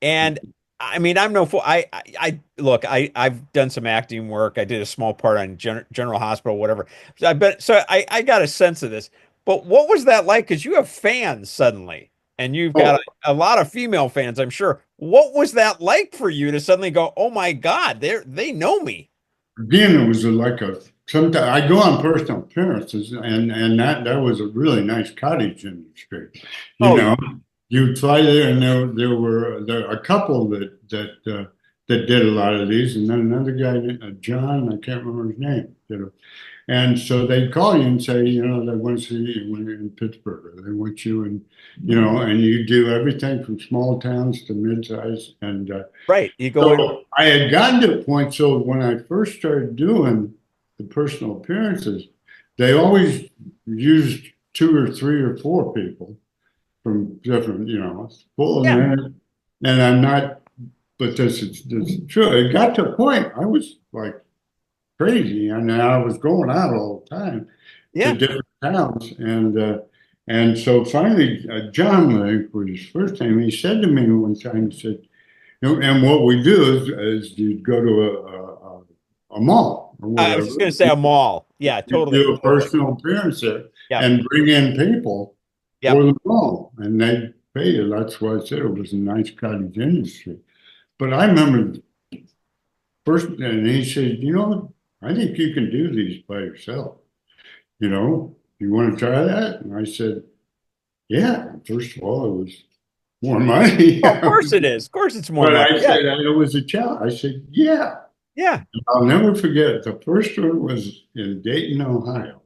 And I mean, I'm no fool. I look. I've done some acting work. I did a small part on General Hospital, whatever. So I bet. So I got a sense of this. But what was that like? Because you have fans suddenly, and you've got Oh, a lot of female fans, I'm sure. What was that like for you to suddenly go, "Oh my God, they know me"? again, it was like a sometimes I go on personal appearances, and that was a really nice cottage industry. You Oh, know, you'd fly there, and there a couple that did a lot of these, and then another guy, John, I can't remember his name, did a and so they'd call you and say, they want to see you when you're in Pittsburgh, or they want you in, and you do everything from small towns to mid-size. And right. You go in. so I had gotten to a point, so when I first started doing the personal appearances, they always used two or three or four people from different, full of Yeah. men. And I'm not, but this is true. It got to a point, I was like, crazy, and I was going out all the time to Yeah. different towns, and so finally, John, I think was his first time. He said to me one time, he said, and what we do is you go to a mall or I was whatever, just gonna say a mall. Yeah, you totally. do a Totally. personal appearance there Yep. and bring in people Yep. for the mall, and they pay you. That's why I said it was a nice cottage industry. But I remember first, and he said, I think you can do these by yourself. You want to try that? And I said, yeah. First of all, it was more money. Oh, of course it is. Of course it's more But money. I Yeah. said, it was a challenge. I said, yeah. Yeah. I'll never forget. The first one was in Dayton, Ohio.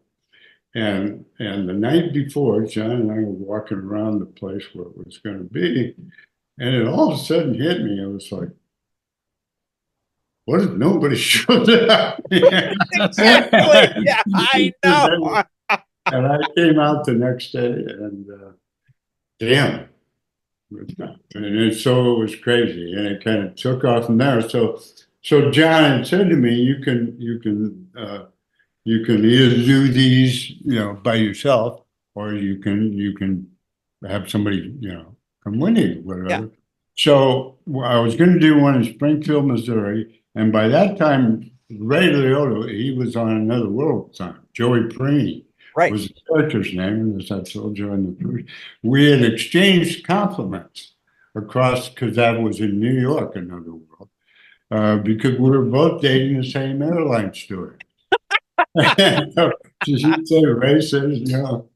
And the night before, John and I were walking around the place where it was going to be. And it all of a sudden hit me. It was like, what if nobody showed up? Exactly. Yeah, I know. And I came out the next day and damn. So it was crazy, and it kind of took off from there. So John had said to me, you can either do these, by yourself, or you can have somebody, come with you, Yeah. whatever. So I was going to do one in Springfield, Missouri, and by that time, Ray Liotta, he was on Another World time. Joey Preeny Right. was the character's name, as I told you in the first. We had exchanged compliments across, because that was in New York, Another World, because we were both dating the same airline steward. So she'd say racist,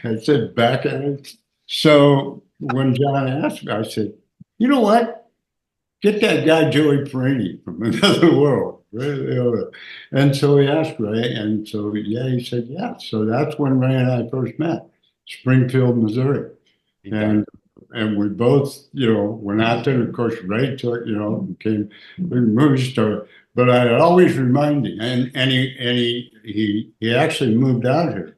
I said back at it. So when John asked me, I said, you know what? Get that guy Joey Perini from Another World. And so he asked Ray, and so yeah, he said yeah. So that's when Ray and I first met, Springfield, Missouri, and we both, went out there. Of course, Ray took, became a big movie star. But I always remind him, and he actually moved out here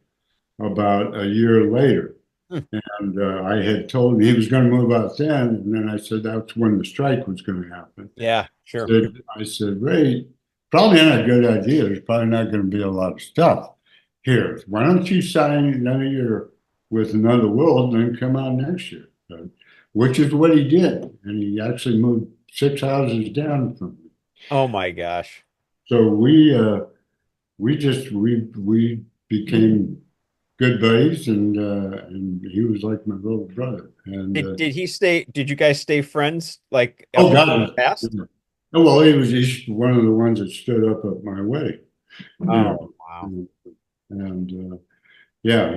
about a year later. And I had told him he was going to move out then, and then I said that's when the strike was going to happen. Yeah, sure. I said, Ray, probably not a good idea. There's probably not going to be a lot of stuff here. Why don't you sign another year with Another World and then come out next year? Which is what he did, and he actually moved 6 houses down from me. Oh my gosh. So we became good buddies, and he was like my little brother. And Did he stay? Did you guys stay friends like oh ever in the God, past? well, he's one of the ones that stood up at my wedding, Oh, wow. and yeah,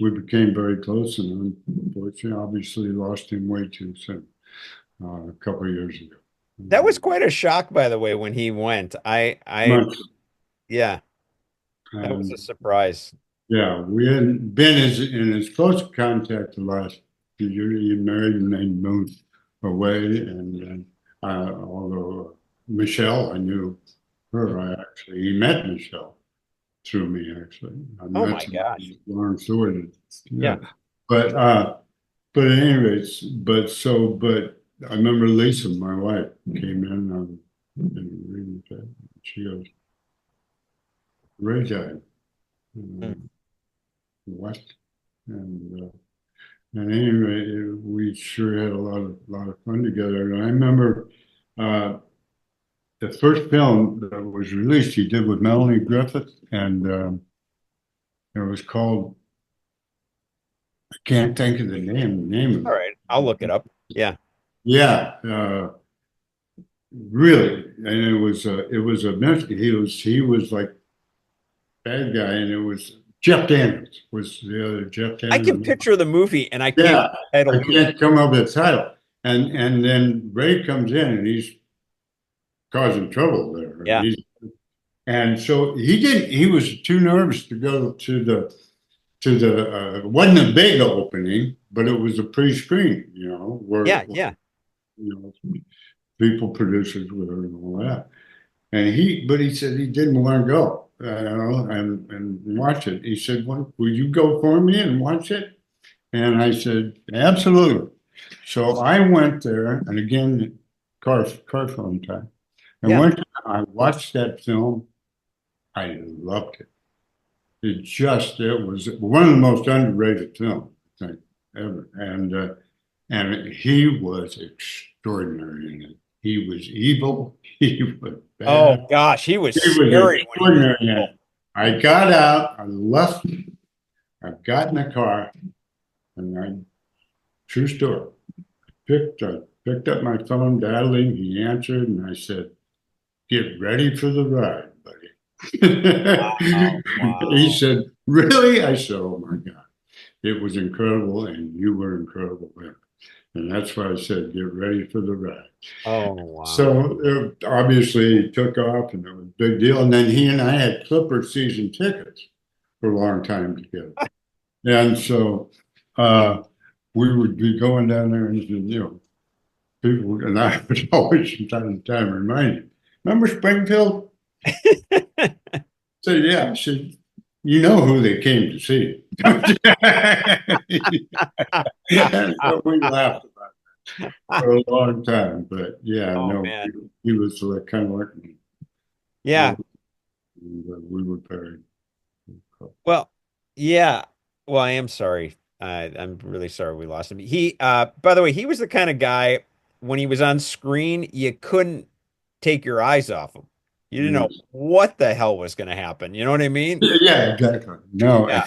we became very close, and unfortunately, obviously, lost him way too soon a couple of years ago. That was quite a shock, by the way, when he went. Much, Yeah, that was and a surprise. yeah, we hadn't been in as close contact the last few years. He married and then moved away, and although Michelle, I knew her. He met Michelle through me, actually. I mean, Oh my that's a gosh. long story. Yeah. Yeah. But but at any rate, but I remember Lisa, my wife, came in and reading that. She goes, Ray died. Mm. What? And at any rate, we sure had a lot of fun together. And I remember uh, the first film that was released he did with Melanie Griffith, and it was called, I can't think of the name of All it. right. I'll look it up. Yeah. Yeah, really, and it was a mess. He was like bad guy, and it was Jeff Daniels was the other Jeff I can Daniels. picture the movie and I can't Yeah, I title. can't come up with the title. And then Ray comes in and he's causing trouble there. Yeah. And so he didn't. He was too nervous to go to the. It wasn't a big opening, but it was a pre-screen. Where Yeah. Yeah. you know people producers were and all that. But he said he didn't want to go, and watch it. He said, "Well, will you go for me and watch it?" And I said, "Absolutely." So I went there, and again, car phone time. And Yeah. I watched that film. I loved it. It was one of the most underrated films, I think, ever. And he was extraordinary in it. He was evil. He was bad. Oh gosh, he was He was scary when he was extraordinary in little. it. I got out, I left, I got in the car, and true story, picked up my phone, dialing, he answered, and I said, "Get ready for the ride, buddy." Wow. He Wow. said, "Really?" I said, "Oh my God, it was incredible, and you were incredible." And that's why I said, "Get ready for the ride." Oh wow. So it obviously took off, and it was a big deal. And then he and I had Clipper season tickets for a long time together. And so we would be going down there, and people, and I would always from time to time remind him, "Remember Springfield?" So yeah, I said, "You know who they came to see." And so we laughed about it for a long time, but yeah, Oh no, man. he was kind of like me. Yeah. We were very Well, yeah. Well, I am sorry. I'm really sorry we lost him. By the way, he was the kind of guy when he was on screen, you couldn't take your eyes off him. You didn't know yes. what the hell was going to happen. You know what I mean? Yeah, exactly. No, Yeah.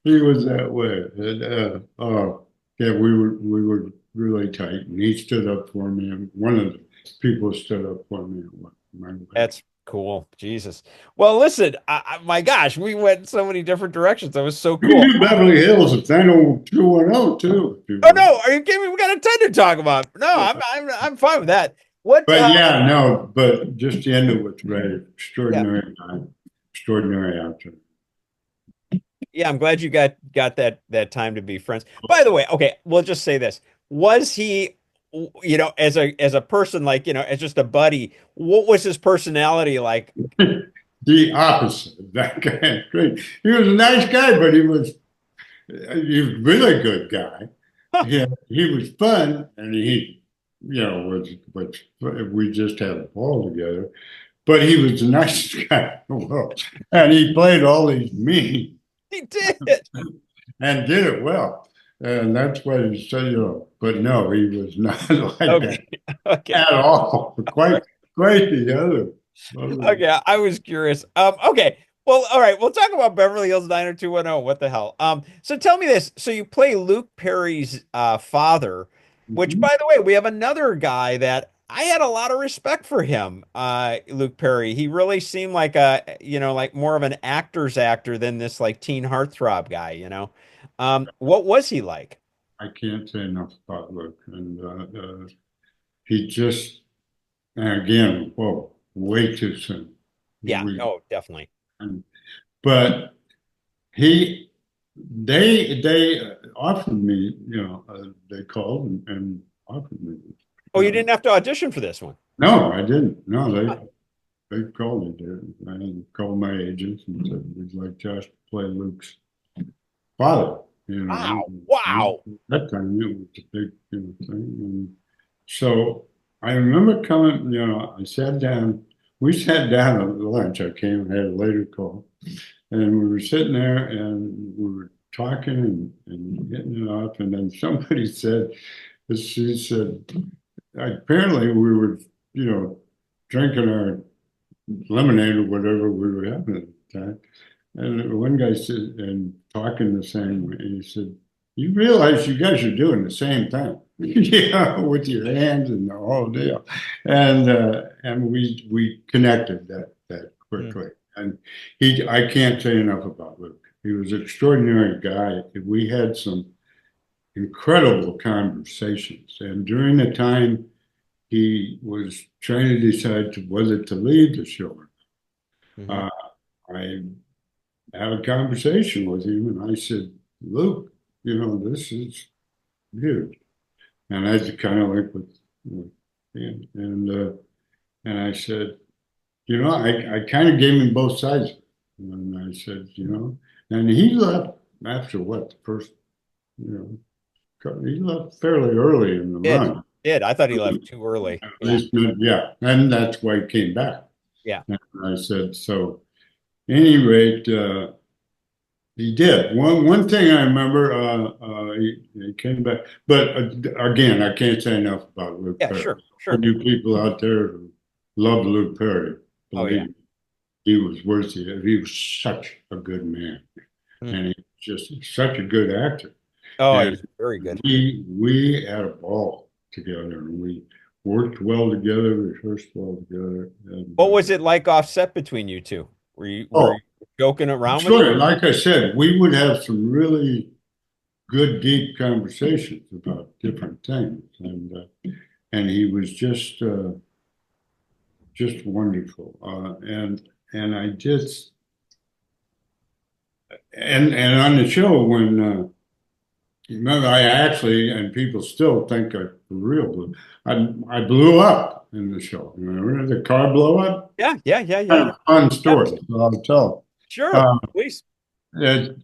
he was that way. And, oh, yeah, we were really tight, and he stood up for me, and one of the people stood up for me at my wedding. That's cool. Jesus. Well, listen, my gosh, we went so many different directions. That was so We can cool. do Beverly Hills at 90210 too. If you Oh want. no, are you kidding me? We got a ton to talk about. No, I'm fine with that. What But yeah, no, but just to end it with Ray, yeah. extraordinary guy, extraordinary actor. Yeah, I'm glad you got that time to be friends. By the way, okay, we'll just say this. Was he, as a person, like, as just a buddy, what was his personality like? The opposite of that guy. Great. He was a nice guy, but he was a really good guy. He was fun, and we just had a ball together. But he was the nicest guy in the world, and he played all these mean He did. and did it well. And that's why he said, but no, he was not like that Okay. Okay. at all. Quite the other. Okay. I was curious. Okay. Well, all right. We'll talk about Beverly Hills 90210. What the hell? So tell me this. So you play Luke Perry's father, which, Mhm. by the way, we have another guy that I had a lot of respect for him, Luke Perry. He really seemed like like more of an actor's actor than this like teen heartthrob guy. What was he like? I can't say enough about Luke. And he just, and again, whoa, way too soon. Yeah. We, Oh, definitely. and, but he, they offered me, they called and offered me. Oh, you didn't have to audition for this one. No, I didn't. No, they called me there. I called my agents and said, we'd like Josh to play Luke's father. Wow. Wow. At that time it was a big, thing. And so I remember coming, I sat down. We sat down at lunch. I came and had a later call. And we were sitting there and we were talking and getting it off. And then somebody said, she said, apparently we were, drinking our lemonade or whatever we were having at the time. And one guy said, and talking the same way, and he said, you realize you guys are doing the same thing, with your hands and the whole deal. And we connected that quickly. And I can't say enough about Luke. He was an extraordinary guy. We had some incredible conversations. And during the time he was trying to decide whether to leave the show, I had a conversation with him and I said, Luke, this is huge. And I kind of like with him. And I said, I kind of gave him both sides. And I said, and he left after what, the first, he left fairly early in the run. I thought he left too early. Yeah. And that's why he came back. Yeah. And I said, so any rate, he did. One thing I remember, he came back. But again, I can't say enough about Luke Perry. Sure. For you people out there who love Luke Perry, believe me, he was worthy. He was such a good man, and he was just such a good actor. Oh, he's very good. We had a ball together, and we worked well together, rehearsed well together. And, what was it like offset between you two? Were you joking around with sure. him? Like I said, we would have some really good, deep conversations about different things, and he was just wonderful. And I just and on the show when remember I actually, and people still think I for real blew. I blew up in the show. Remember the car blow up? Yeah. Kind of fun story. So I'll tell. Sure, please. And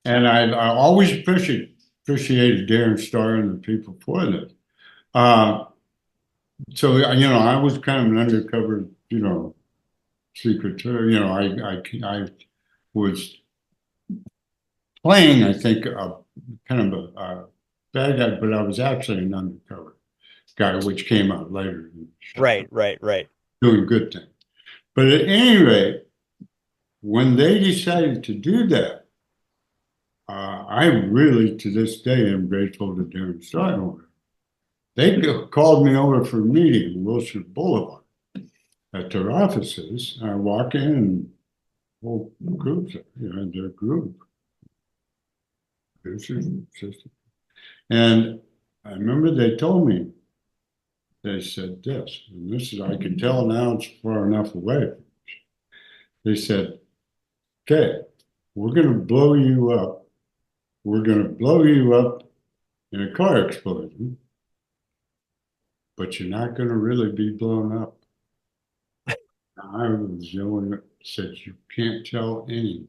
I always appreciated Darren Star and the people for this. So I was kind of an undercover, secretary. I was playing, I think, kind of a bad guy, but I was actually an undercover guy, which came out later. Right. Doing good things. But at any rate, when they decided to do that, I really, to this day, am grateful to Darren Star. They called me over for a meeting in Wilshire Boulevard at their offices. I walk in and whole groups, their group. And I remember they told me, they said this, and this is, I can tell now it's far enough away. They said, okay, we're going to blow you up. We're going to blow you up in a car explosion, but you're not going to really be blown up. I was yelling, said, you can't tell anyone.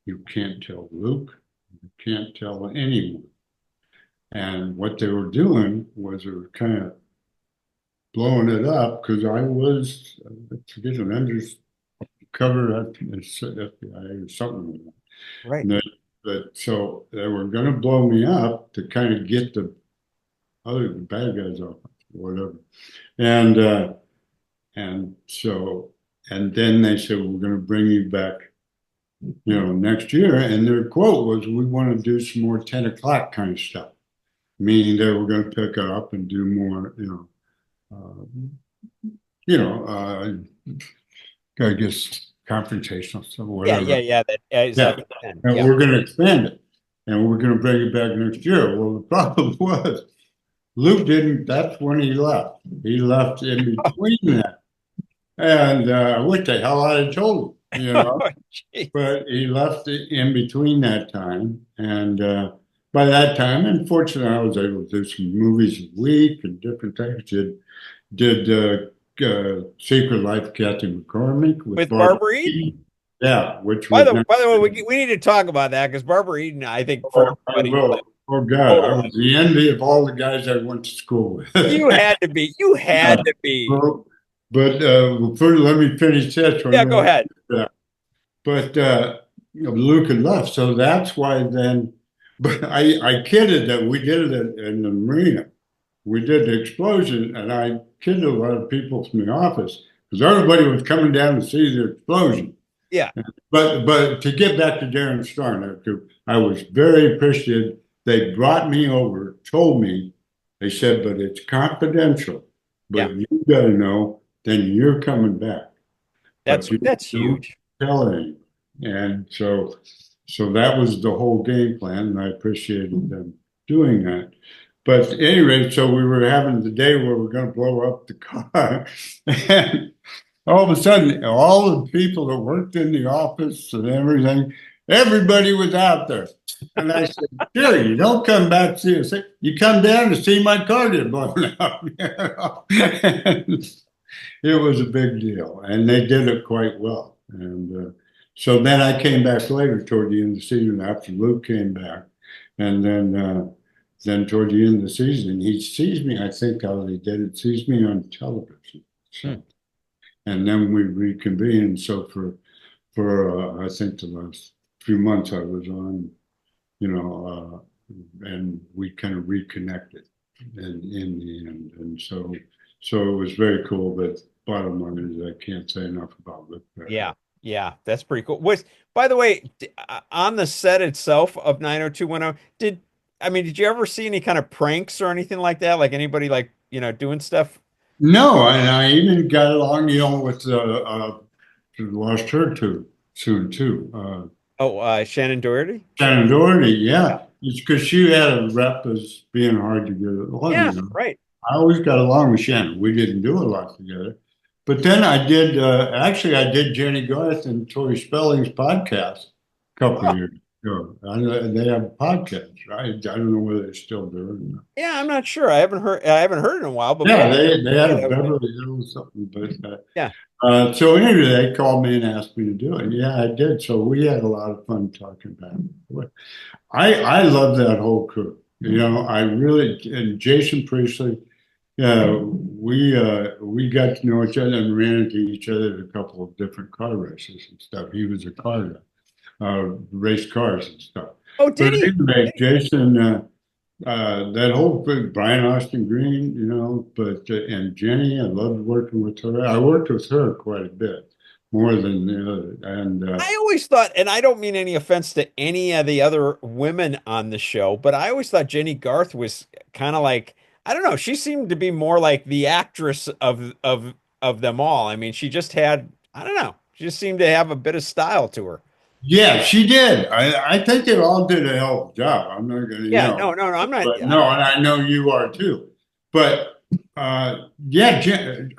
You can't tell Luke. You can't tell anyone. And what they were doing was they were kind of blowing it up because I was, an undercover at FBI or something like that. Right. So they were going to blow me up to kind of get the bad guys off, whatever. And then they said, we're going to bring you back, next year. And their quote was, we want to do some more 10 o'clock kind of stuff, meaning they were going to pick up and do more, I guess confrontational stuff, whatever. Yeah. And we're going to expand it, and we're going to bring it back next year. Well, the problem was Luke didn't. That's when he left. He left in between that, and what the hell I had told him, But he left it in between that time, and by that time, unfortunately, I was able to do some movies a week and different things. Did Secret Life of Kathy McCormick with With Barbara Barbara Eden. Eden. Yeah, which By was the not. by the way, we need to talk about that because Barbara Eden, I think for Oh, I everybody, was will. Oh a God, I total. was the envy of all the guys I went to school with. You had to be. You had to be. Well, but first, let me finish this Yeah, one. go ahead. But Luke had left, so that's why then. But I kidded that we did it in the marina. We did the explosion, and I kidded a lot of people from the office because everybody was coming down to see the explosion. Yeah, But to get back to Darren Star, I was very appreciative. They brought me over, told me, they said, but it's confidential. yeah. But you got to know, then you're coming back. But you That's don't huge. tell anyone. And so that was the whole game plan, and I appreciated them doing that. But anyway, so we were having the day where we're going to blow up the car. And all of a sudden, all the people that worked in the office and everything, everybody was out there. And I said, sure, you don't come back to see us. You come down to see my car get blown up. It was a big deal. And they did it quite well. And so then I came back later toward the end of the season after Luke came back. And then toward the end of the season, he sees me, I think how they did it, sees me on television. So. Hmm. And then we reconvened. So for I think the last few months I was on, and we kind of reconnected in the end. And so it was very cool. But bottom line is I can't say enough about it. Yeah, yeah. That's pretty cool. By the way, on the set itself of 90210, did you ever see any kind of pranks or anything like that? Like anybody like doing stuff? No, and I even got along, with lost her too soon too. Oh, Shannon Doherty? Shannon Doherty, Yeah. yeah. It's because she had a rep as being hard to get Yeah, along. right. I always got along with Shannon. We didn't do a lot together. But then I did, I did Jenny Garth and Tori Spelling's podcast a couple Oh, of years ago. They have a podcast, right? I don't know whether they're still doing it. yeah, I'm not sure. I haven't heard in a while, but Yeah, maybe. they had Yeah, a that would be. Beverly Hills something, but Yeah. so anyway, they called me and asked me to do it. Yeah, I did. So we had a lot of fun talking about it. I love that whole crew. I really and Jason Priestley. Yeah, we got to know each other and ran into each other at a couple of different car races and stuff. He was a car guy, raced cars and stuff. Oh, But did he? anyway, Jason, that whole thing, Brian Austin Green, but and Jenny, I loved working with her. I worked with her quite a bit, more than the other. And I always thought, and I don't mean any offense to any of the other women on the show, but I always thought Jenny Garth was kind of like, I don't know, she seemed to be more like the actress of them all. I mean, she just had, I don't know, she just seemed to have a bit of style to her. yeah, she did. I think they all did a hell of a job. I'm not going to, Yeah, no, no, no, I'm not. but no, and I know you are too. But yeah,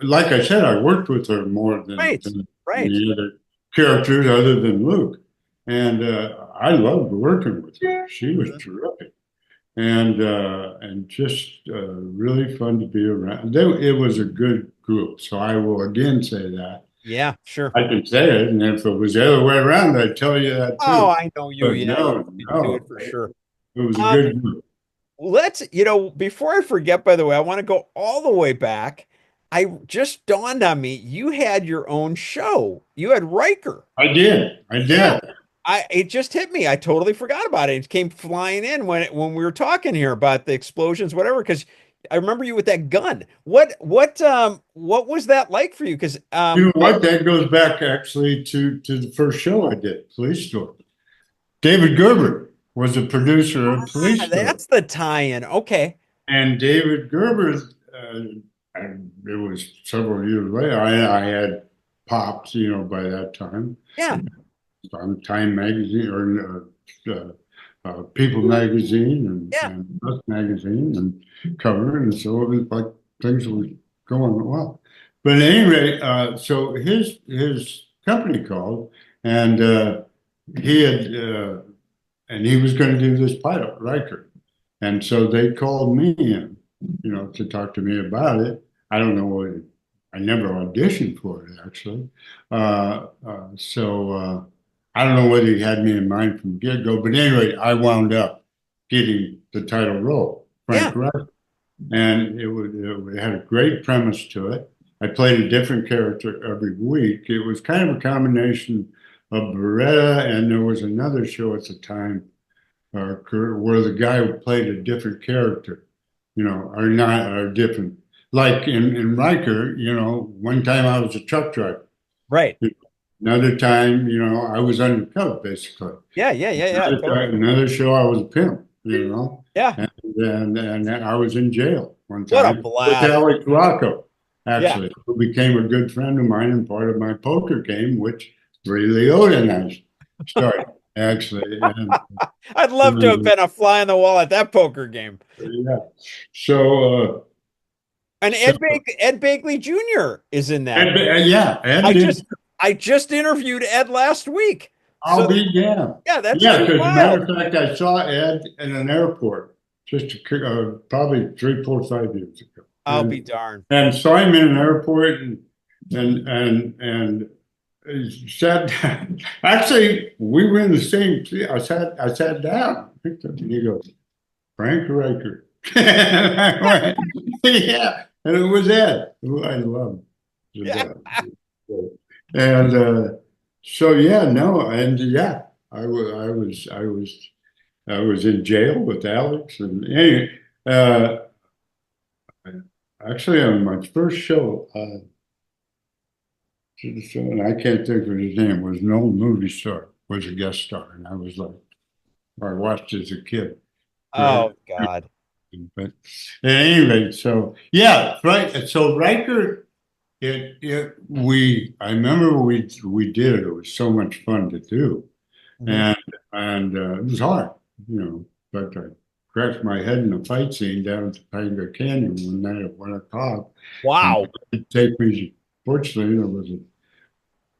like I said, I worked with her more Right, than right. the other characters other than Luke. And I loved working with her. She was terrific. And just really fun to be around. It was a good group. So I will again say that. Yeah, sure. I could say it, and if it was the other way around, I'd tell you that Oh, too. I know you. But Yeah, you no, can do it no, for sure. it was a Um, good group. before I forget, by the way, I want to go all the way back. I just dawned on me, you had your own show. You had Riker. I did. I Yeah. did. It just hit me. I totally forgot about it. It came flying in when we were talking here about the explosions, whatever, because I remember you with that gun. What was that like for you? Because You know what? That goes back actually to the first show I did, Police Story. David Gerber was a producer of Police Story. that's the tie-in. Okay. And David Gerber, and it was several years later, I had popped, by that time Yeah. on Time Magazine or People Magazine Yeah. and Us Magazine and cover. And so it was like things were going well. But at any rate, so his company called and he had, and he was going to do this pilot, Riker. And so they called me in, to talk to me about it. I don't know I never auditioned for it actually. I don't know whether he had me in mind from the get-go, but anyway, I wound up getting the title role, Yeah. Frank Reich. And it had a great premise to it. I played a different character every week. It was kind of a combination of Beretta, and there was another show at the time where the guy who played a different character, or not, or different. Like in Riker, one time I was a truck driver. Right. Another time, I was undercover, basically. Yeah. Yeah. Yeah. Yeah. Totally. Another show, I was a pimp. Yeah. And I was in jail one What a time with blast. Alex Rocco, Yeah. actually, who became a good friend of mine and part of my poker game, which Ray Liotta and I started, actually. I'd love to have been a fly on the wall at that poker game. Yeah. So, And so Ed Begley Jr. is in that. yeah, I Ed just I just interviewed Ed last week. I'll be damned. Yeah, that's Yeah, pretty because as a matter wild. of fact, I saw Ed in an airport just probably 3, 4, 5 years ago. I'll be darned. And saw him in an airport and he sat down. Actually, we were in the same seat. I sat down. And he goes, Frank Riker. And I went, yeah. And it was Ed, who I love. Yeah. And so yeah, no, and yeah, I was in jail with Alex, and anyway, actually on my first show, and I can't think of his name, was an old movie star, was a guest star, and I was like, I watched as a kid. Oh God. But anyway, so yeah, right. So Riker, I remember we did it. It was so much fun to do, Mhm. and it was hard, But I cracked my head in a fight scene down at the Panga Canyon one night at 1 o'clock, and Wow. it take me. Fortunately, there was a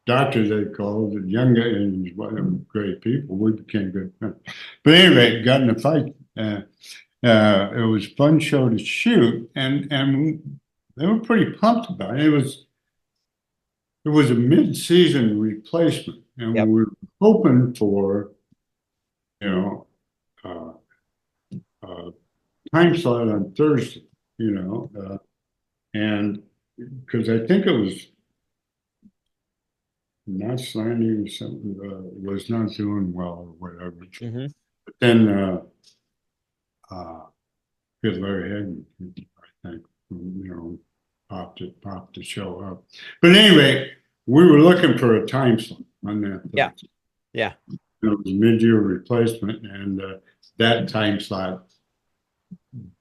doctor they called, a young guy, and he was one of them great people. We became good friends. But anyway, got in a fight. It was a fun show to shoot, and they were pretty pumped about it. It was a mid-season replacement, and Yep. we were hoping for, you know, uh, uh, time slot on Thursday, and because I think it was not signing or something, was not doing well or whatever. Hmm. But then uh, good Larry Hagan, I think, popped the show up. But anyway, we were looking for a time slot on that. Yeah. Yeah. It was a mid-year replacement, and that time slot,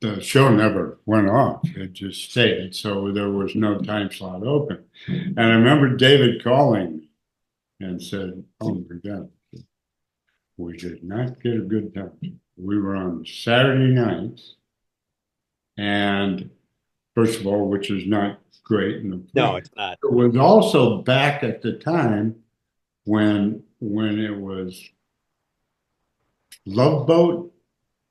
the show never went off. It just stayed. So there was no time slot open. And I remember David calling me and said, oh my God, we did not get a good time. We were on Saturday nights, and first of all, which is not great. And No, it's not. it was also back at the time when it was Love Boat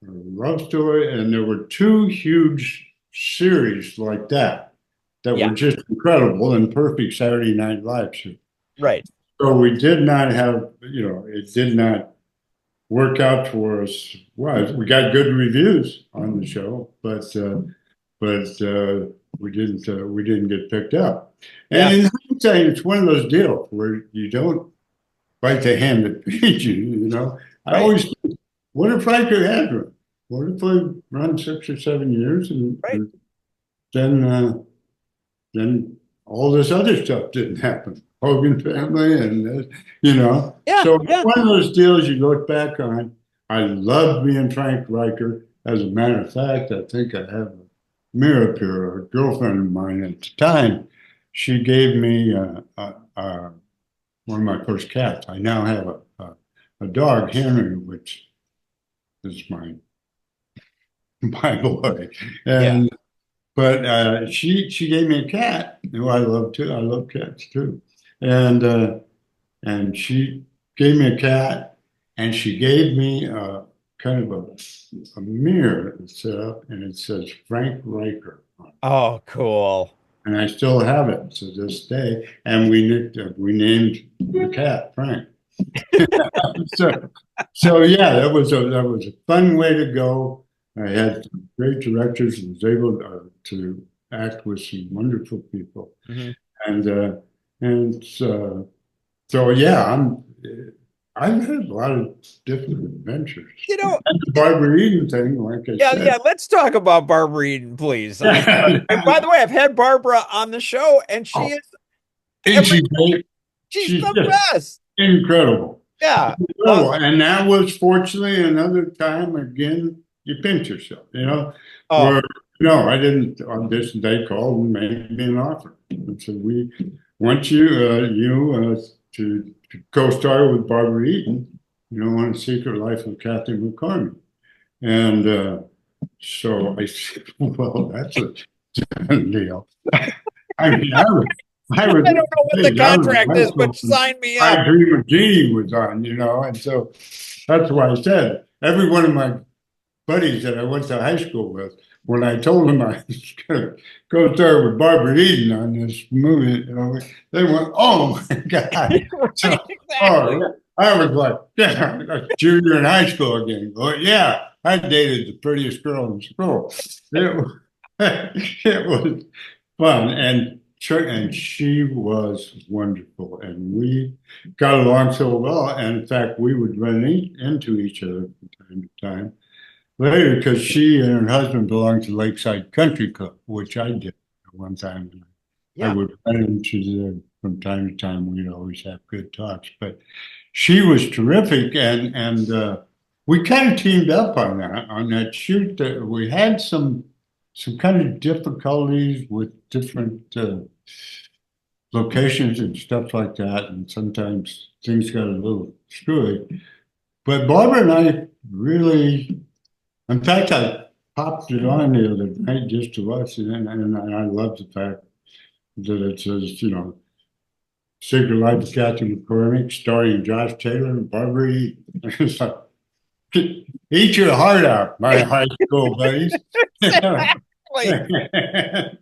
or Love Story, and there were two huge series like that Yeah. were just incredible and perfect Saturday Night Live show. Right. So we did not have, it did not work out for us. Well, we got good reviews on the show, but we didn't get picked up. And in hindsight, it's one of those deals where you don't bite the hand that feeds you. I Right. always think, what if Riker had run? What if I run 6 or 7 years and Right. then all this other stuff didn't happen? Hogan Family and Yeah. So Yeah. one of those deals you look back on. I love being Frank Riker. As a matter of fact, I think I have a mirror up here. A girlfriend of mine at the time, she gave me one of my first cats. I now have a dog, Henry, which is my boy. And but she gave me a cat, who I love too. I love cats too. And she gave me a cat, and she gave me kind of a mirror set up, and it says Frank Riker on it. Oh, cool. and I still have it to this day. And we named the cat Frank. So, so yeah, that was a fun way to go. I had some great directors and was able to act with some wonderful people, Mhm. and so yeah, I've had a lot of different adventures. You know, And the Barbara Eden thing, like I yeah, said. yeah. Let's talk about Barbara Eden, please. And by the way, I've had Barbara on the show, and she Oh, is and every. She's she's the just best. incredible. Yeah. Oh, and that was fortunately another time again, you pinch yourself, Oh, where no, I didn't audition. They called and made me an offer. And so we want to co-star with Barbara Eden, on A Secret Life of Kathy McCormick. And so I said, well, that's a done deal. I mean, I was, I don't know what the I was contract in high is, school but sign me I up. Dream of Jeannie was on, and so that's why I said every one of my buddies that I went to high school with, when I told them I was going to go start with Barbara Eden on this movie, they went, "Oh my God!" So, Exactly. I was like, "Yeah, like junior in high school again." But yeah, I dated the prettiest girl in school. It was fun, and she was wonderful, and we got along so well. And in fact, we would run into each other from time to time later because she and her husband belonged to Lakeside Country Club, which I did at one time. I Yeah. would run into them from time to time. We'd always have good talks, but she was terrific, and we kind of teamed up on that shoot. We had some kind of difficulties with different locations and stuff like that, and sometimes things got a little screwy. But Barbara and I really, in fact, I popped it on the other night just to watch it, and I love the fact that it says, Secret Life of Kathy McCormick, starring Josh Taylor and Barbara Eden. It's like, eat your heart out, my high school buddies. Exactly.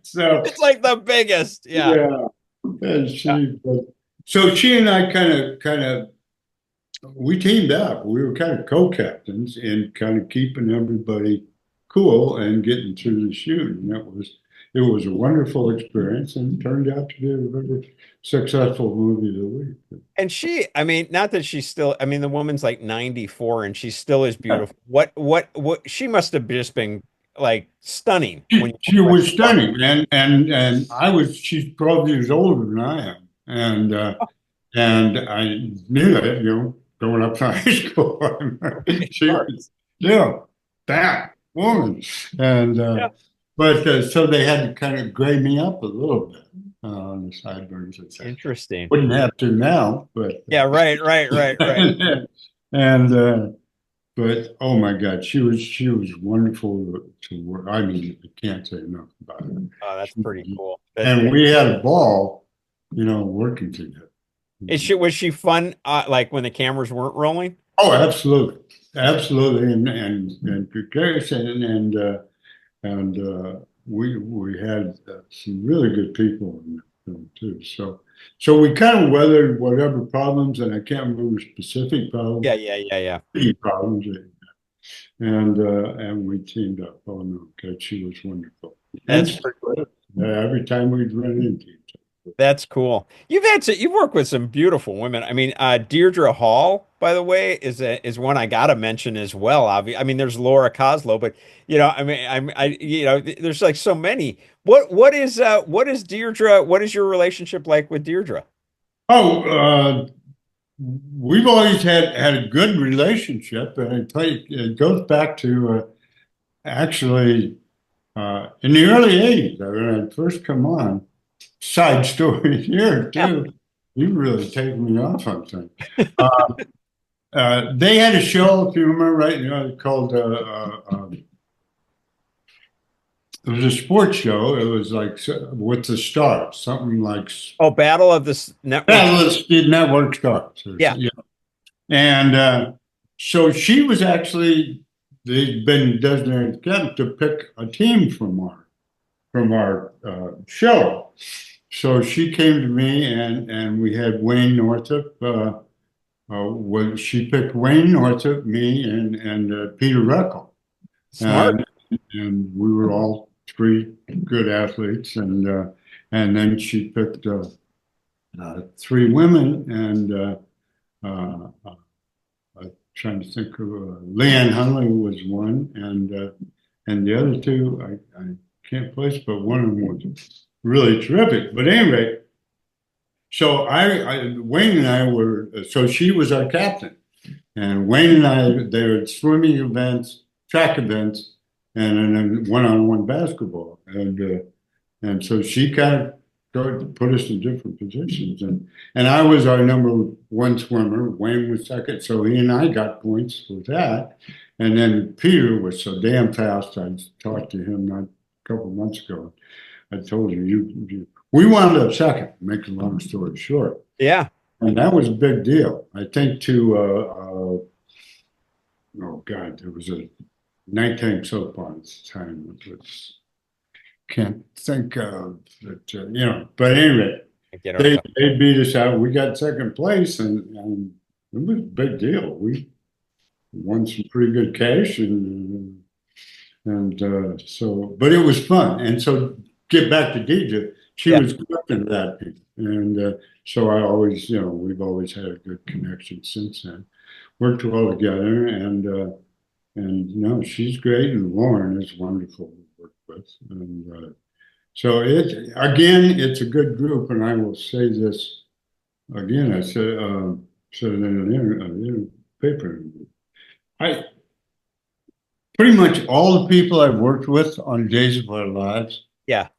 So It's like the biggest. Yeah. yeah, and so she and I kind of we teamed up. We were kind of co-captains in kind of keeping everybody cool and getting through the shoot. And it was a wonderful experience and turned out to be a very successful movie of the week. And I mean, not that she's still, I mean, the woman's like 94 and she still is beautiful. What, she must have just been like stunning She when was you walked. stunning, and she's 12 years older than I am, and I knew that, going up to high school. She was, that woman. And, Yeah. but so they had to kind of grade me up a little bit on the sideburns, etc. Interesting. Wouldn't have to now, but, Yeah, right. and, but oh my God, she was wonderful to work. I mean, I can't say enough about her. Oh, that's pretty cool. And we had a ball, working together. Was she fun, like when the cameras weren't rolling? Oh, absolutely, absolutely, and gregarious, and we had some really good people in the film too. So we kind of weathered whatever problems, and I can't remember specific problems, Yeah. problems, and we teamed up. Oh no, God, she was wonderful. And That's pretty, every time we'd run into each other. that's cool. You've worked with some beautiful women. I mean, Deirdre Hall, by the way, is one I gotta mention as well. I mean, there's Laura Koslow, but I mean, there's like so many. What is Deirdre? What is your relationship like with Deirdre? Oh, we've always had a good relationship, and it goes back to actually in the early '80s when I first come on. Side story here Yeah. too. You really taken me off on things. They had a show, if you remember right, called it was a sports show. It was like with the stars, something like Oh, Battle of the Network. Battle of the Network Stars. Yeah. And so she was actually, they'd been designated to pick a team from our from our show. So she came to me, and we had Wayne Northup. She picked Wayne Northup, me, and Peter Ruckel, Smart. and we were all three good athletes, and then she picked three women, and I'm trying to think of Leanne Hunley was one, and the other two I can't place, but one of them was really terrific. But anyway, so Wayne and I were, so she was our captain, and Wayne and I, they were swimming events, track events, and then one-on-one basketball, and so she kind of started to put us in different positions, and I was our number one swimmer. Wayne was second, so he and I got points with that, and then Peter was so damn fast. I talked to him not a couple of months ago. I told him we wound up second. Make a long story short, Yeah. and that was a big deal. I think oh God, there was a nighttime soap on at the time, which can't think of it, But anyway, they beat us out. We got second place, and it was a big deal. We won some pretty good cash, so, but it was fun. And so, get back to Deidre. She was captain of that team, and so I always, we've always had a good connection since then. Worked well together, and no, she's great, and Lauren is wonderful to work with, and so it's a good group, and I will say this again. I said in an paper. I pretty much all the people I've worked with on Days of Our Lives. Yeah.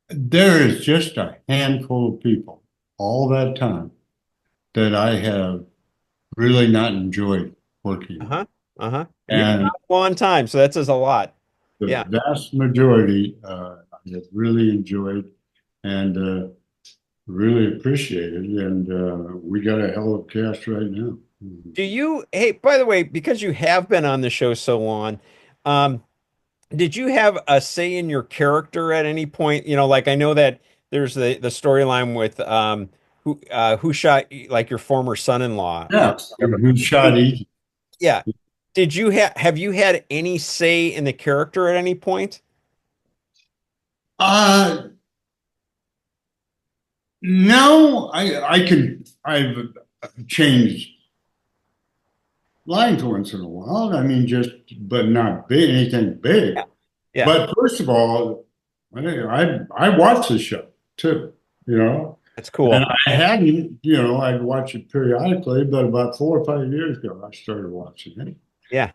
There is just a handful of people all that time that I have really not enjoyed working with. And And a long time, so that says a lot. the vast majority I have really enjoyed and really appreciated. And we got a hell of a cast right now. Hey, by the way, because you have been on the show so long, did you have a say in your character at any point? Like I know that there's the storyline with who shot like your former son-in-law. Yeah, who shot each. Yeah. Did you have you had any say in the character at any point? No, I've changed lines once in a while. I mean, but not big, anything big. Yeah. But first of all, I watched the show too, That's cool. And I hadn't, I'd watch it periodically, but about 4 or 5 years ago, I started watching it. Yeah.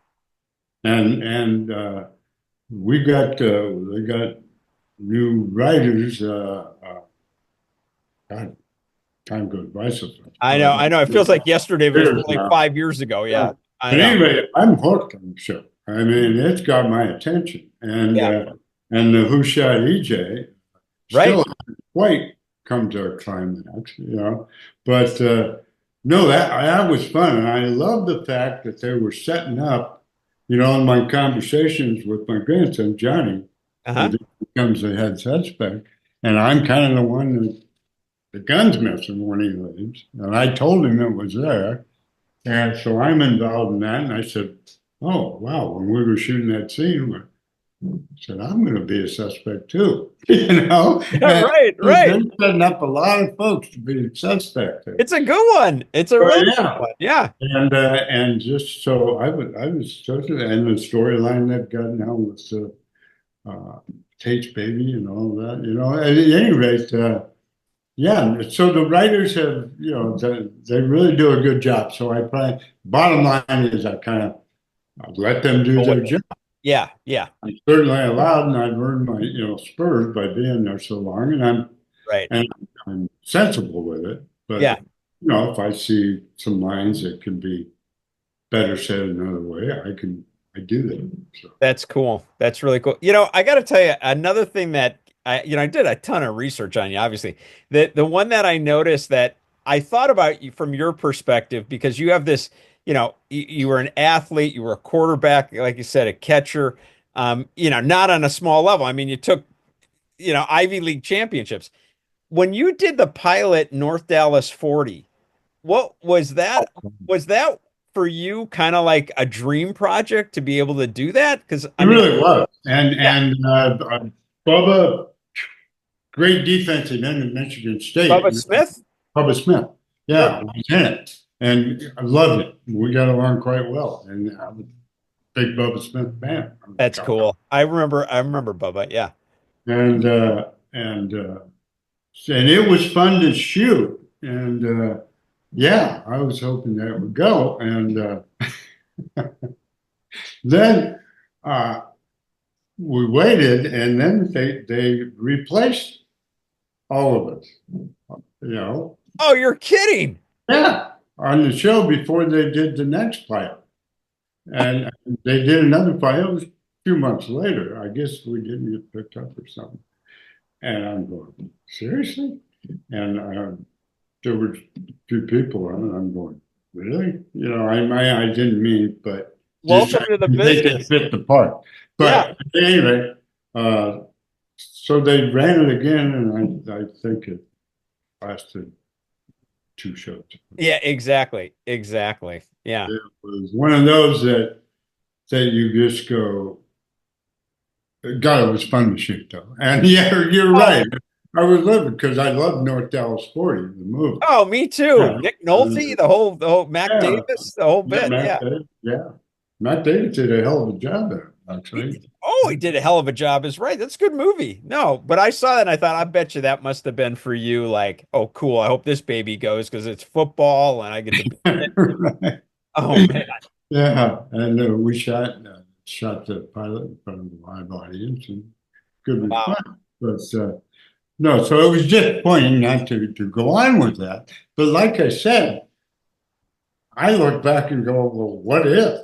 And they got new writers. God, time goes by so fast. I know. It feels like yesterday, but it was like 5 years ago. Yeah. But anyway, I'm hooked on the show. I mean, it's got my attention. And the Who Shot EJ still hasn't quite come to a climax, But no, that was fun. And I love the fact that they were setting up, in my conversations with my grandson, Johnny, who becomes the head suspect. And I'm kind of the one that the gun's missing when he leaves. And I told him it was there. And so I'm involved in that. And I said, oh, wow, when we were shooting that scene, I said, I'm going to be a suspect too. Right. They're setting up a lot of folks to be a suspect. It's a good one. It's a really good one. Yeah. And just so I was started, and the storyline they've got now with Tate's baby and all that, At any rate, yeah. So the writers have, they really do a good job. So bottom line is I let them do their job. Yeah. I'm certainly allowed, and I've earned my, spurs by being there so long, and I'm sensible with it. But if I see some lines that can be better said another way, I do that. So. That's cool. That's really cool. I got to tell you another thing that I did a ton of research on you, obviously. The one that I noticed that I thought about you from your perspective, because you have this, you were an athlete, you were a quarterback, like you said, a catcher, not on a small level. I mean, you took Ivy League championships. When you did the pilot North Dallas 40, what was that? Was that for you kind of like a dream project to be able to do that? Because It I mean, really was. And yeah, Bubba, great defensive end at Michigan State. Bubba Smith. Bubba Smith. Yep. Yeah, was in it. And I loved it. We got along quite well. And I was a big Bubba Smith fan. That's cool. I remember Bubba. Yeah. And and it was fun to shoot. And yeah, I was hoping that would go. And then we waited, and then they replaced all of us. Oh, you're kidding. Yeah, on the show before they did the next pilot, and they did another pilot. It was a few months later. I guess we didn't get picked up or something. And I'm going, seriously? And there were two people on it. I'm going, really? I didn't mean, but Welcome to the they business. could fit the part. But anyway, so they ran it again, and I think it lasted 2 shows. Yeah, exactly. Yeah. It was one of those that you just go, God, it was fun to shoot though. And yeah, you're right. I was living because I love North Dallas 40, the movie. Oh, me too. Yeah. Nick Nolte, the whole Mac Davis, the whole bit. Matt Davis did a hell of a job there, actually. He did a hell of a job. Is right. That's a good movie. No, but I saw that and I thought, I bet you that must have been for you. Like, oh, cool. I hope this baby goes because it's football and I get to. Right. Oh man. Yeah, and we shot the pilot in front of a live audience, and good was fun. But no, so it was disappointing not to go on with that. But like I said, I look back and go, well, what if?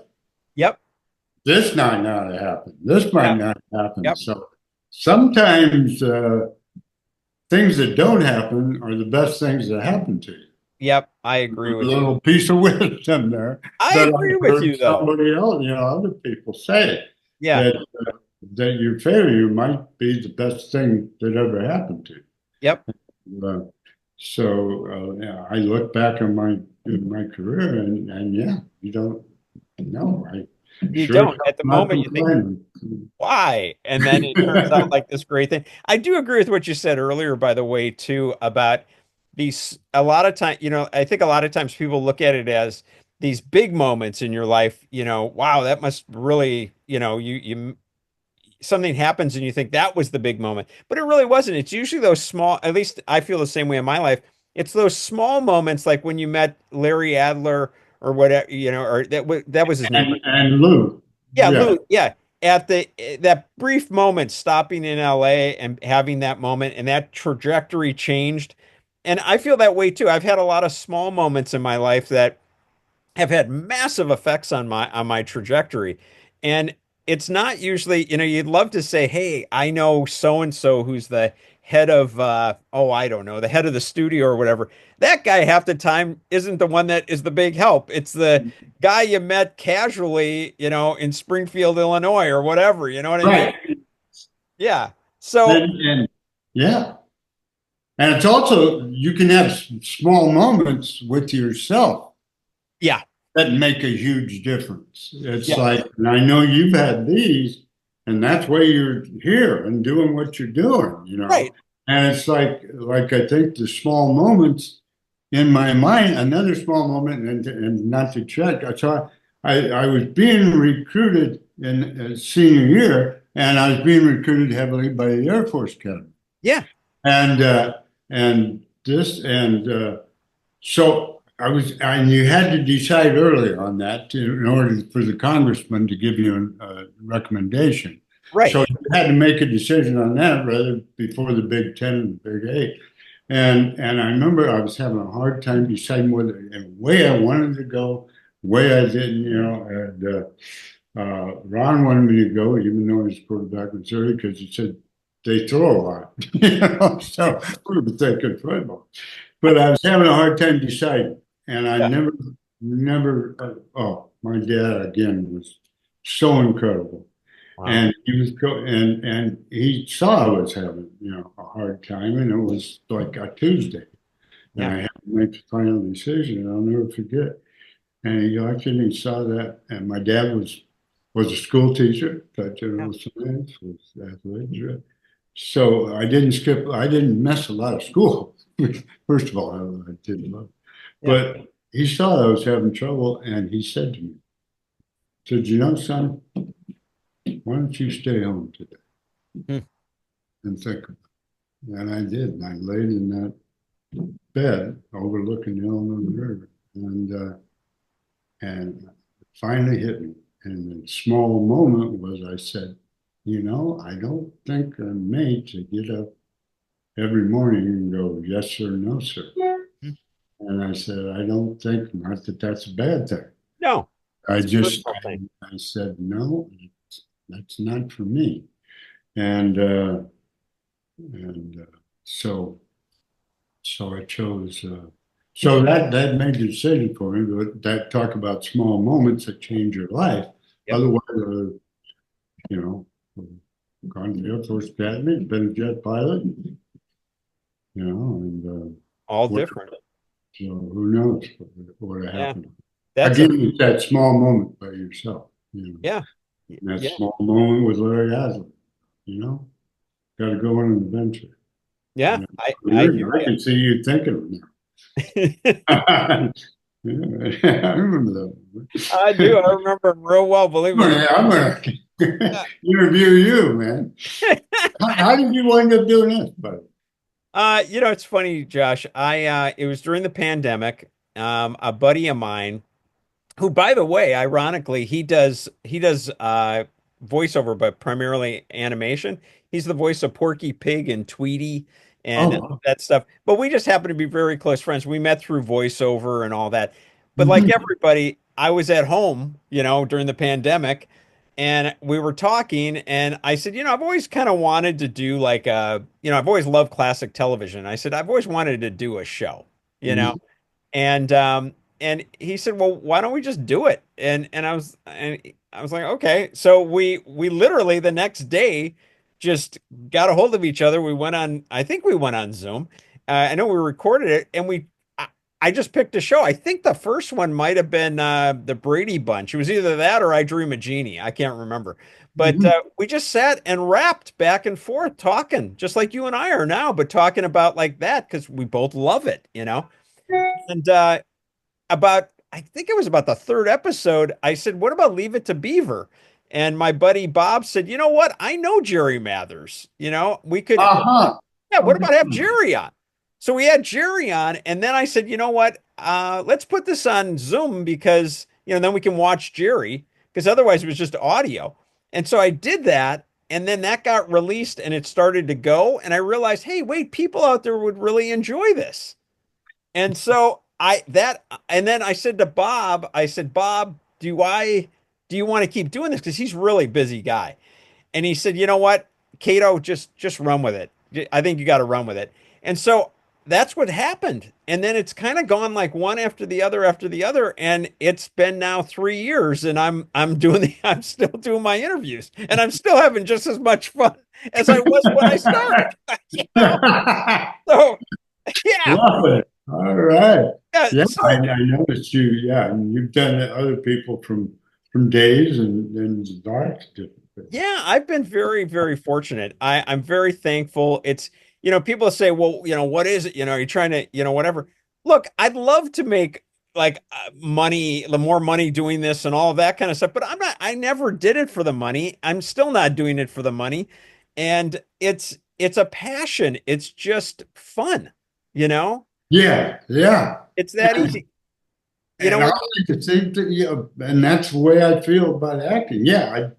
Yep. This might not happen. This might not happen. Yep. So sometimes things that don't happen are the best things that happen to you. Yep, I agree with you. A little piece of wisdom there. I agree with you, though. Somebody else, other people say Yeah. that your failure might be the best thing that ever happened to you. Yep. I look back on my career, and yeah, you don't know. You don't. At the moment, you think, why? And then it turns out like this great thing. I do agree with what you said earlier, by the way, too, about these. A lot of time, I think a lot of times people look at it as these big moments in your life. Wow, that must really, you something happens and you think that was the big moment, but it really wasn't. It's usually those small. At least I feel the same way in my life. It's those small moments, like when you met Larry Adler or whatever, or that was his name. And Lou. Yeah, Lou. Yeah. At that brief moment, stopping in LA and having that moment, and that trajectory changed. And I feel that way too. I've had a lot of small moments in my life that have had massive effects on my trajectory. And it's not usually, you'd love to say, hey, I know so and so who's the head of I don't know, the head of the studio or whatever. That guy half the time isn't the one that is the big help. It's the guy you met casually, in Springfield, Illinois or whatever. You know what I mean? Yeah. So yeah. And it's also, you can have small moments with yourself. Yeah. That make a huge difference. It's like, and I know you've had these, and that's why you're here and doing what you're doing, Right. And it's like I think the small moments in my mind, another small moment, and not to check. I was being recruited in senior year, and I was being recruited heavily by the Air Force Academy. Yeah. So I was, and you had to decide early on that in order for the congressman to give you a recommendation. Right. So you had to make a decision on that rather before the Big Ten and the Big Eight. And I remember I was having a hard time deciding whether the way I wanted to go, way I didn't, and Ron wanted me to go, even though he's quarterback in Missouri, because he said they throw a lot, so we were thinking football. But I was having a hard time deciding. And I never, my dad, again, was so incredible. Wow. And he was and he saw I was having, a hard time, and it was like a Tuesday, and Yeah. I had to make the final decision. And I'll never forget. And he looked and he saw that, and my dad was a school teacher, taught Yeah. general science, was athletics. So I didn't skip. I didn't miss a lot of school. First of all, I did love, Yeah. but he saw I was having trouble, and he said to me, "said You know, son, why don't you stay home today Hmm. and think about it?" And I did. And I laid in that bed overlooking the Illinois River, and it finally hit me. And the small moment was I said, I don't think I'm made to get up every morning and go, yes, sir, no, sir. Hmm. And I said, I don't think, not that that's a bad thing. No, I it's a just, personal thing. I said, no, that's not for me. And so, so I chose, so that made the decision for me, but that talk about small moments that change your life. Yep. Otherwise, you know, gone to the Air Force Academy, been a jet pilot, and All what, different. so who knows what Yeah. happened. That's a Again, it's that small moment by yourself, yeah. and that Yeah. small moment with Larry Haslam, you know, got to go on an adventure. Yeah. You I hear I can see you thinking you. now. Yeah, I remember I do. I remember him real well, believe it I'm gonna interview you, man. How did you wind up doing this, buddy? It's funny, Josh. It was during the pandemic. A buddy of mine, who, by the way, ironically, he does voiceover, but primarily animation. He's the voice of Porky Pig and Tweety Oh, and wow. that stuff. But we just happen to be very close friends. We met through voiceover and all that. But like Mhm. everybody, I was at home, during the pandemic, and we were talking, and I said, I've always kind of wanted to do I've always loved classic television. I said, I've always wanted to do a show, you know. Mhm. And he said, "Well, why don't we just do it?" And I was like, "Okay." So we literally the next day just got a hold of each other. I think we went on Zoom. I know we recorded it, and I, I just picked a show. I think the first one might have been the Brady Bunch. It was either that or I Dream of Jeannie. I can't remember. But Mhm. we just sat and rapped back and forth, talking just like you and I are now, but talking about like that because we both love it. And I think it was about the third episode, I said, "What about Leave It to Beaver?" And my buddy Bob said, "You know what? I know Jerry Mathers. We could, Uh-huh. yeah, what about have Mhm. Jerry on?" So we had Jerry on, and then I said, "You know what? Let's put this on Zoom because, then we can watch Jerry because otherwise it was just audio." And so I did that, and then that got released and it started to go, and I realized, hey, wait, people out there would really enjoy this. And so and then I said to Bob, I said, "Bob, do you want to keep doing this? Because he's a really busy guy." And he said, "You know what, Cato, just run with it. I think you got to run with it." And so that's what happened. And then it's kind of gone like one after the other. And it's been now 3 years, and I'm still doing my interviews, and I'm still having just as much fun as I was when I started. You know? So yeah, Love it. All right. yeah. Yeah, So I noticed you. Yeah, and you've done other people from days and dark different things. yeah, I've been very, very fortunate. I'm very thankful. People say, well, what is it? You're trying to, whatever. Look, I'd love to make like money, the more money doing this and all of that kind of stuff, but I never did it for the money. I'm still not doing it for the money. And it's a passion. It's just fun, you know? Yeah, yeah. It's that easy. You know And I what? like to think that, and that's the way I feel about acting. Yeah,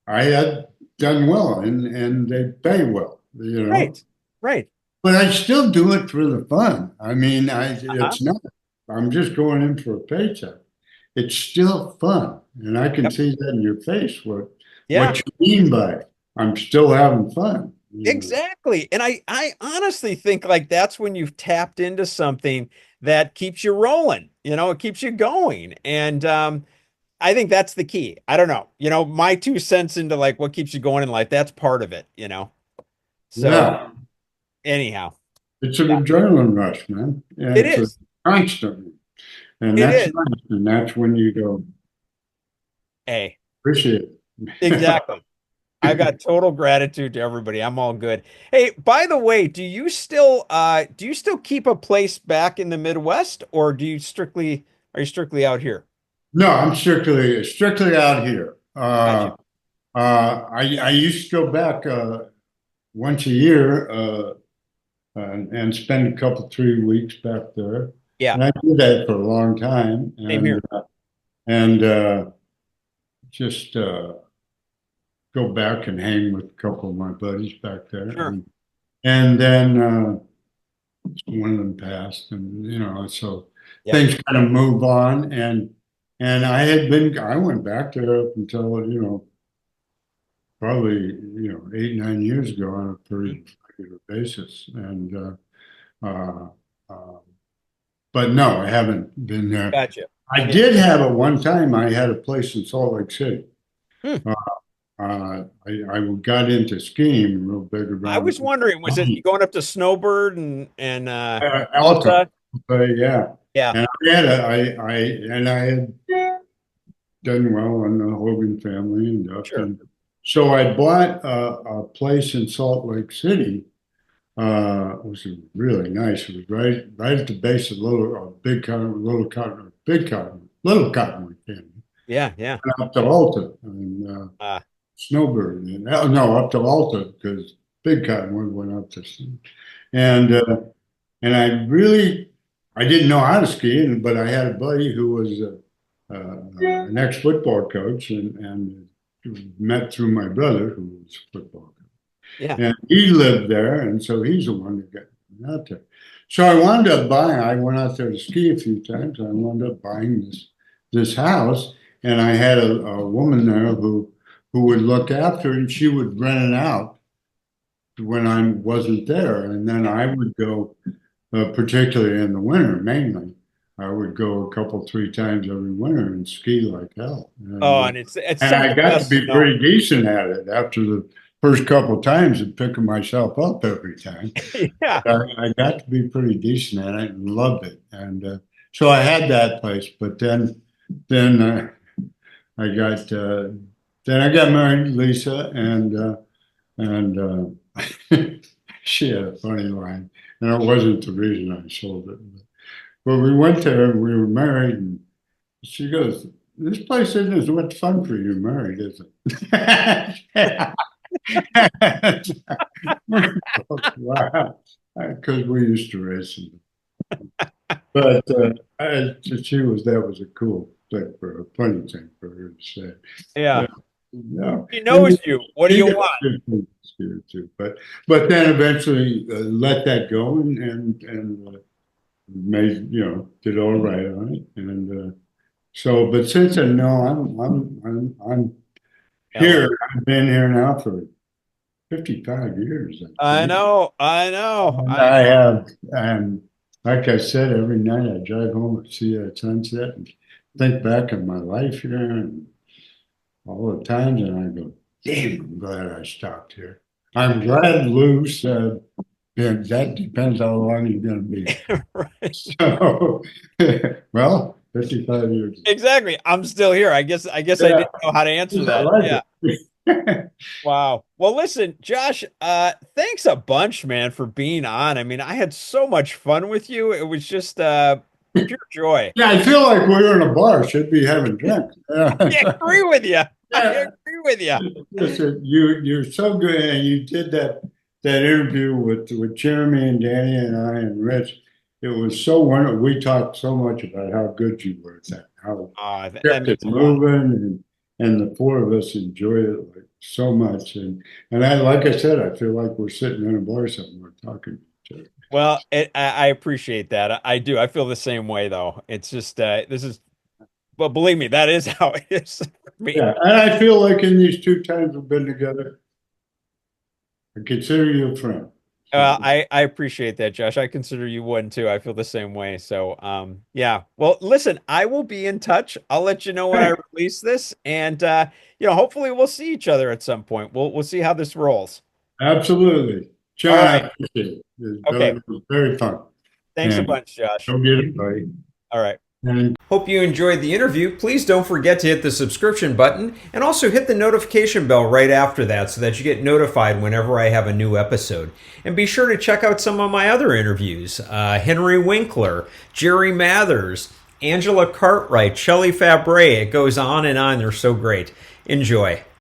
I had done well, and they pay well, Right. Right. But I still do it for the fun. I mean, Uh-huh. it's not. I'm just going in for a paycheck. It's still fun, and I can Yep. see that in your face. Yeah. What you mean by I'm still having fun? Exactly. And I honestly think like that's when you've tapped into something that keeps you rolling, it keeps you going. And I think that's the key. I don't know. My 2 cents into like what keeps you going in life, that's part of it. So Yeah, anyhow, it's an yeah, adrenaline rush, man. And it it's a is. constant, and It that's is. nice. And that's when you go Hey, appreciate it. exactly. I've got total gratitude to everybody. I'm all good. Hey, by the way, do you still keep a place back in the Midwest, or are you strictly out here? No, I'm strictly out here. Gotcha. I used to go back once a year and spend a couple 3 weeks back there, Yeah, and I did that for a long time, same and here. and uh, just go back and hang with a couple of my buddies back there, Sure. and then one of them passed, and so Yep. things kind of move on, and I went back there up until probably 8 9 years ago on a pretty regular basis, and uh, uh, but no, I haven't been there. Gotcha. I Yeah. did have at one time. I had a place in Salt Lake City. Hmm. Uh, I got into skiing real big I around was wondering, was it going up to Snowbird and Alta, Alta? but yeah, Yeah. and I had done well on the Hogan family and stuff, Sure. and so I bought a place in Salt Lake City. Which was really nice. It was right at the base of Big Cotton, Little Cottonwood Canyon, Yeah. Yeah. and up to Alta and Uh, Snowbird, and no, up to Alta because Big Cottonwood went up to, and I didn't know how to ski, but I had a buddy who was an ex-football coach, and met through my brother who was a football coach. yeah. And he lived there, and so he's the one that got me out there. So I wound up buying. I went out there to ski a few times. I wound up buying this house, and I had a woman there who would look after it, and she would rent it out when I wasn't there, and then I would go, particularly in the winter, mainly. I would go a couple, 3 times every winter and ski like hell, Oh, and it's and some of I the got to best be snow. pretty decent at it after the first couple of times and picking myself up every time. Yeah. I got to be pretty decent at it and loved it. And so I had that place, but then I got then I got married to Lisa, and she had a funny line, and it wasn't the reason I sold it. But we went there and we were married, and she goes, "This place isn't as much fun for you married, is it?" Wow, because we used to race them. But that was a cool thing for a funny thing for her to say. Yeah. Yeah, no, She and knows you. What do she you got want? good things here too. But then eventually let that go and made did all right on it. And so, but since then, no, I'm LA. here. I've been here now for 55 years, I I think. know. I know. And I I know. have, and like I said, every night I drive home and see that sunset and think back on my life here and all the times, and I go, damn, I'm glad I stopped here. I'm glad Lou said, yeah, that depends how long you're going to be. Right. So, well, 55 years. Exactly. I'm still here. I guess I Yeah, didn't know how to answer I that. like Yeah. it. Wow. Well, listen, Josh, thanks a bunch, man, for being on. I mean, I had so much fun with you. It was just pure joy. Yeah, I feel like we're in a bar, should be having drinks. I agree with you. I Yeah. agree with you. Listen, you're so good, and you did that interview with Jeremy and Danny and I and Rich. It was so wonderful. We talked so much about how good you were at that, how That kept it means a lot. moving, and the four of us enjoyed it like so much. And I, like I said, I feel like we're sitting in a bar somewhere talking to each other. Well, I appreciate that. I do. I feel the same way, though. It's just this is, well, believe me, that is how it is for me. Yeah, and I feel like in these 2 times we've been together, I consider you a friend. I appreciate that, Josh. I consider you one too. I feel the same way. So, yeah. Well, listen, I will be in touch. I'll let you know when I Hey, release this, and hopefully we'll see each other at some point. We'll see how this rolls. absolutely. All John, I right. appreciate it. Okay. It was very fun. Thanks a And bunch, Josh. don't get it, buddy. All right. And Hope you enjoyed the interview. Please don't forget to hit the subscription button and also hit the notification bell right after that so that you get notified whenever I have a new episode. And be sure to check out some of my other interviews. Henry Winkler, Jerry Mathers, Angela Cartwright, Shelley Fabre. It goes on and on. They're so great. Enjoy.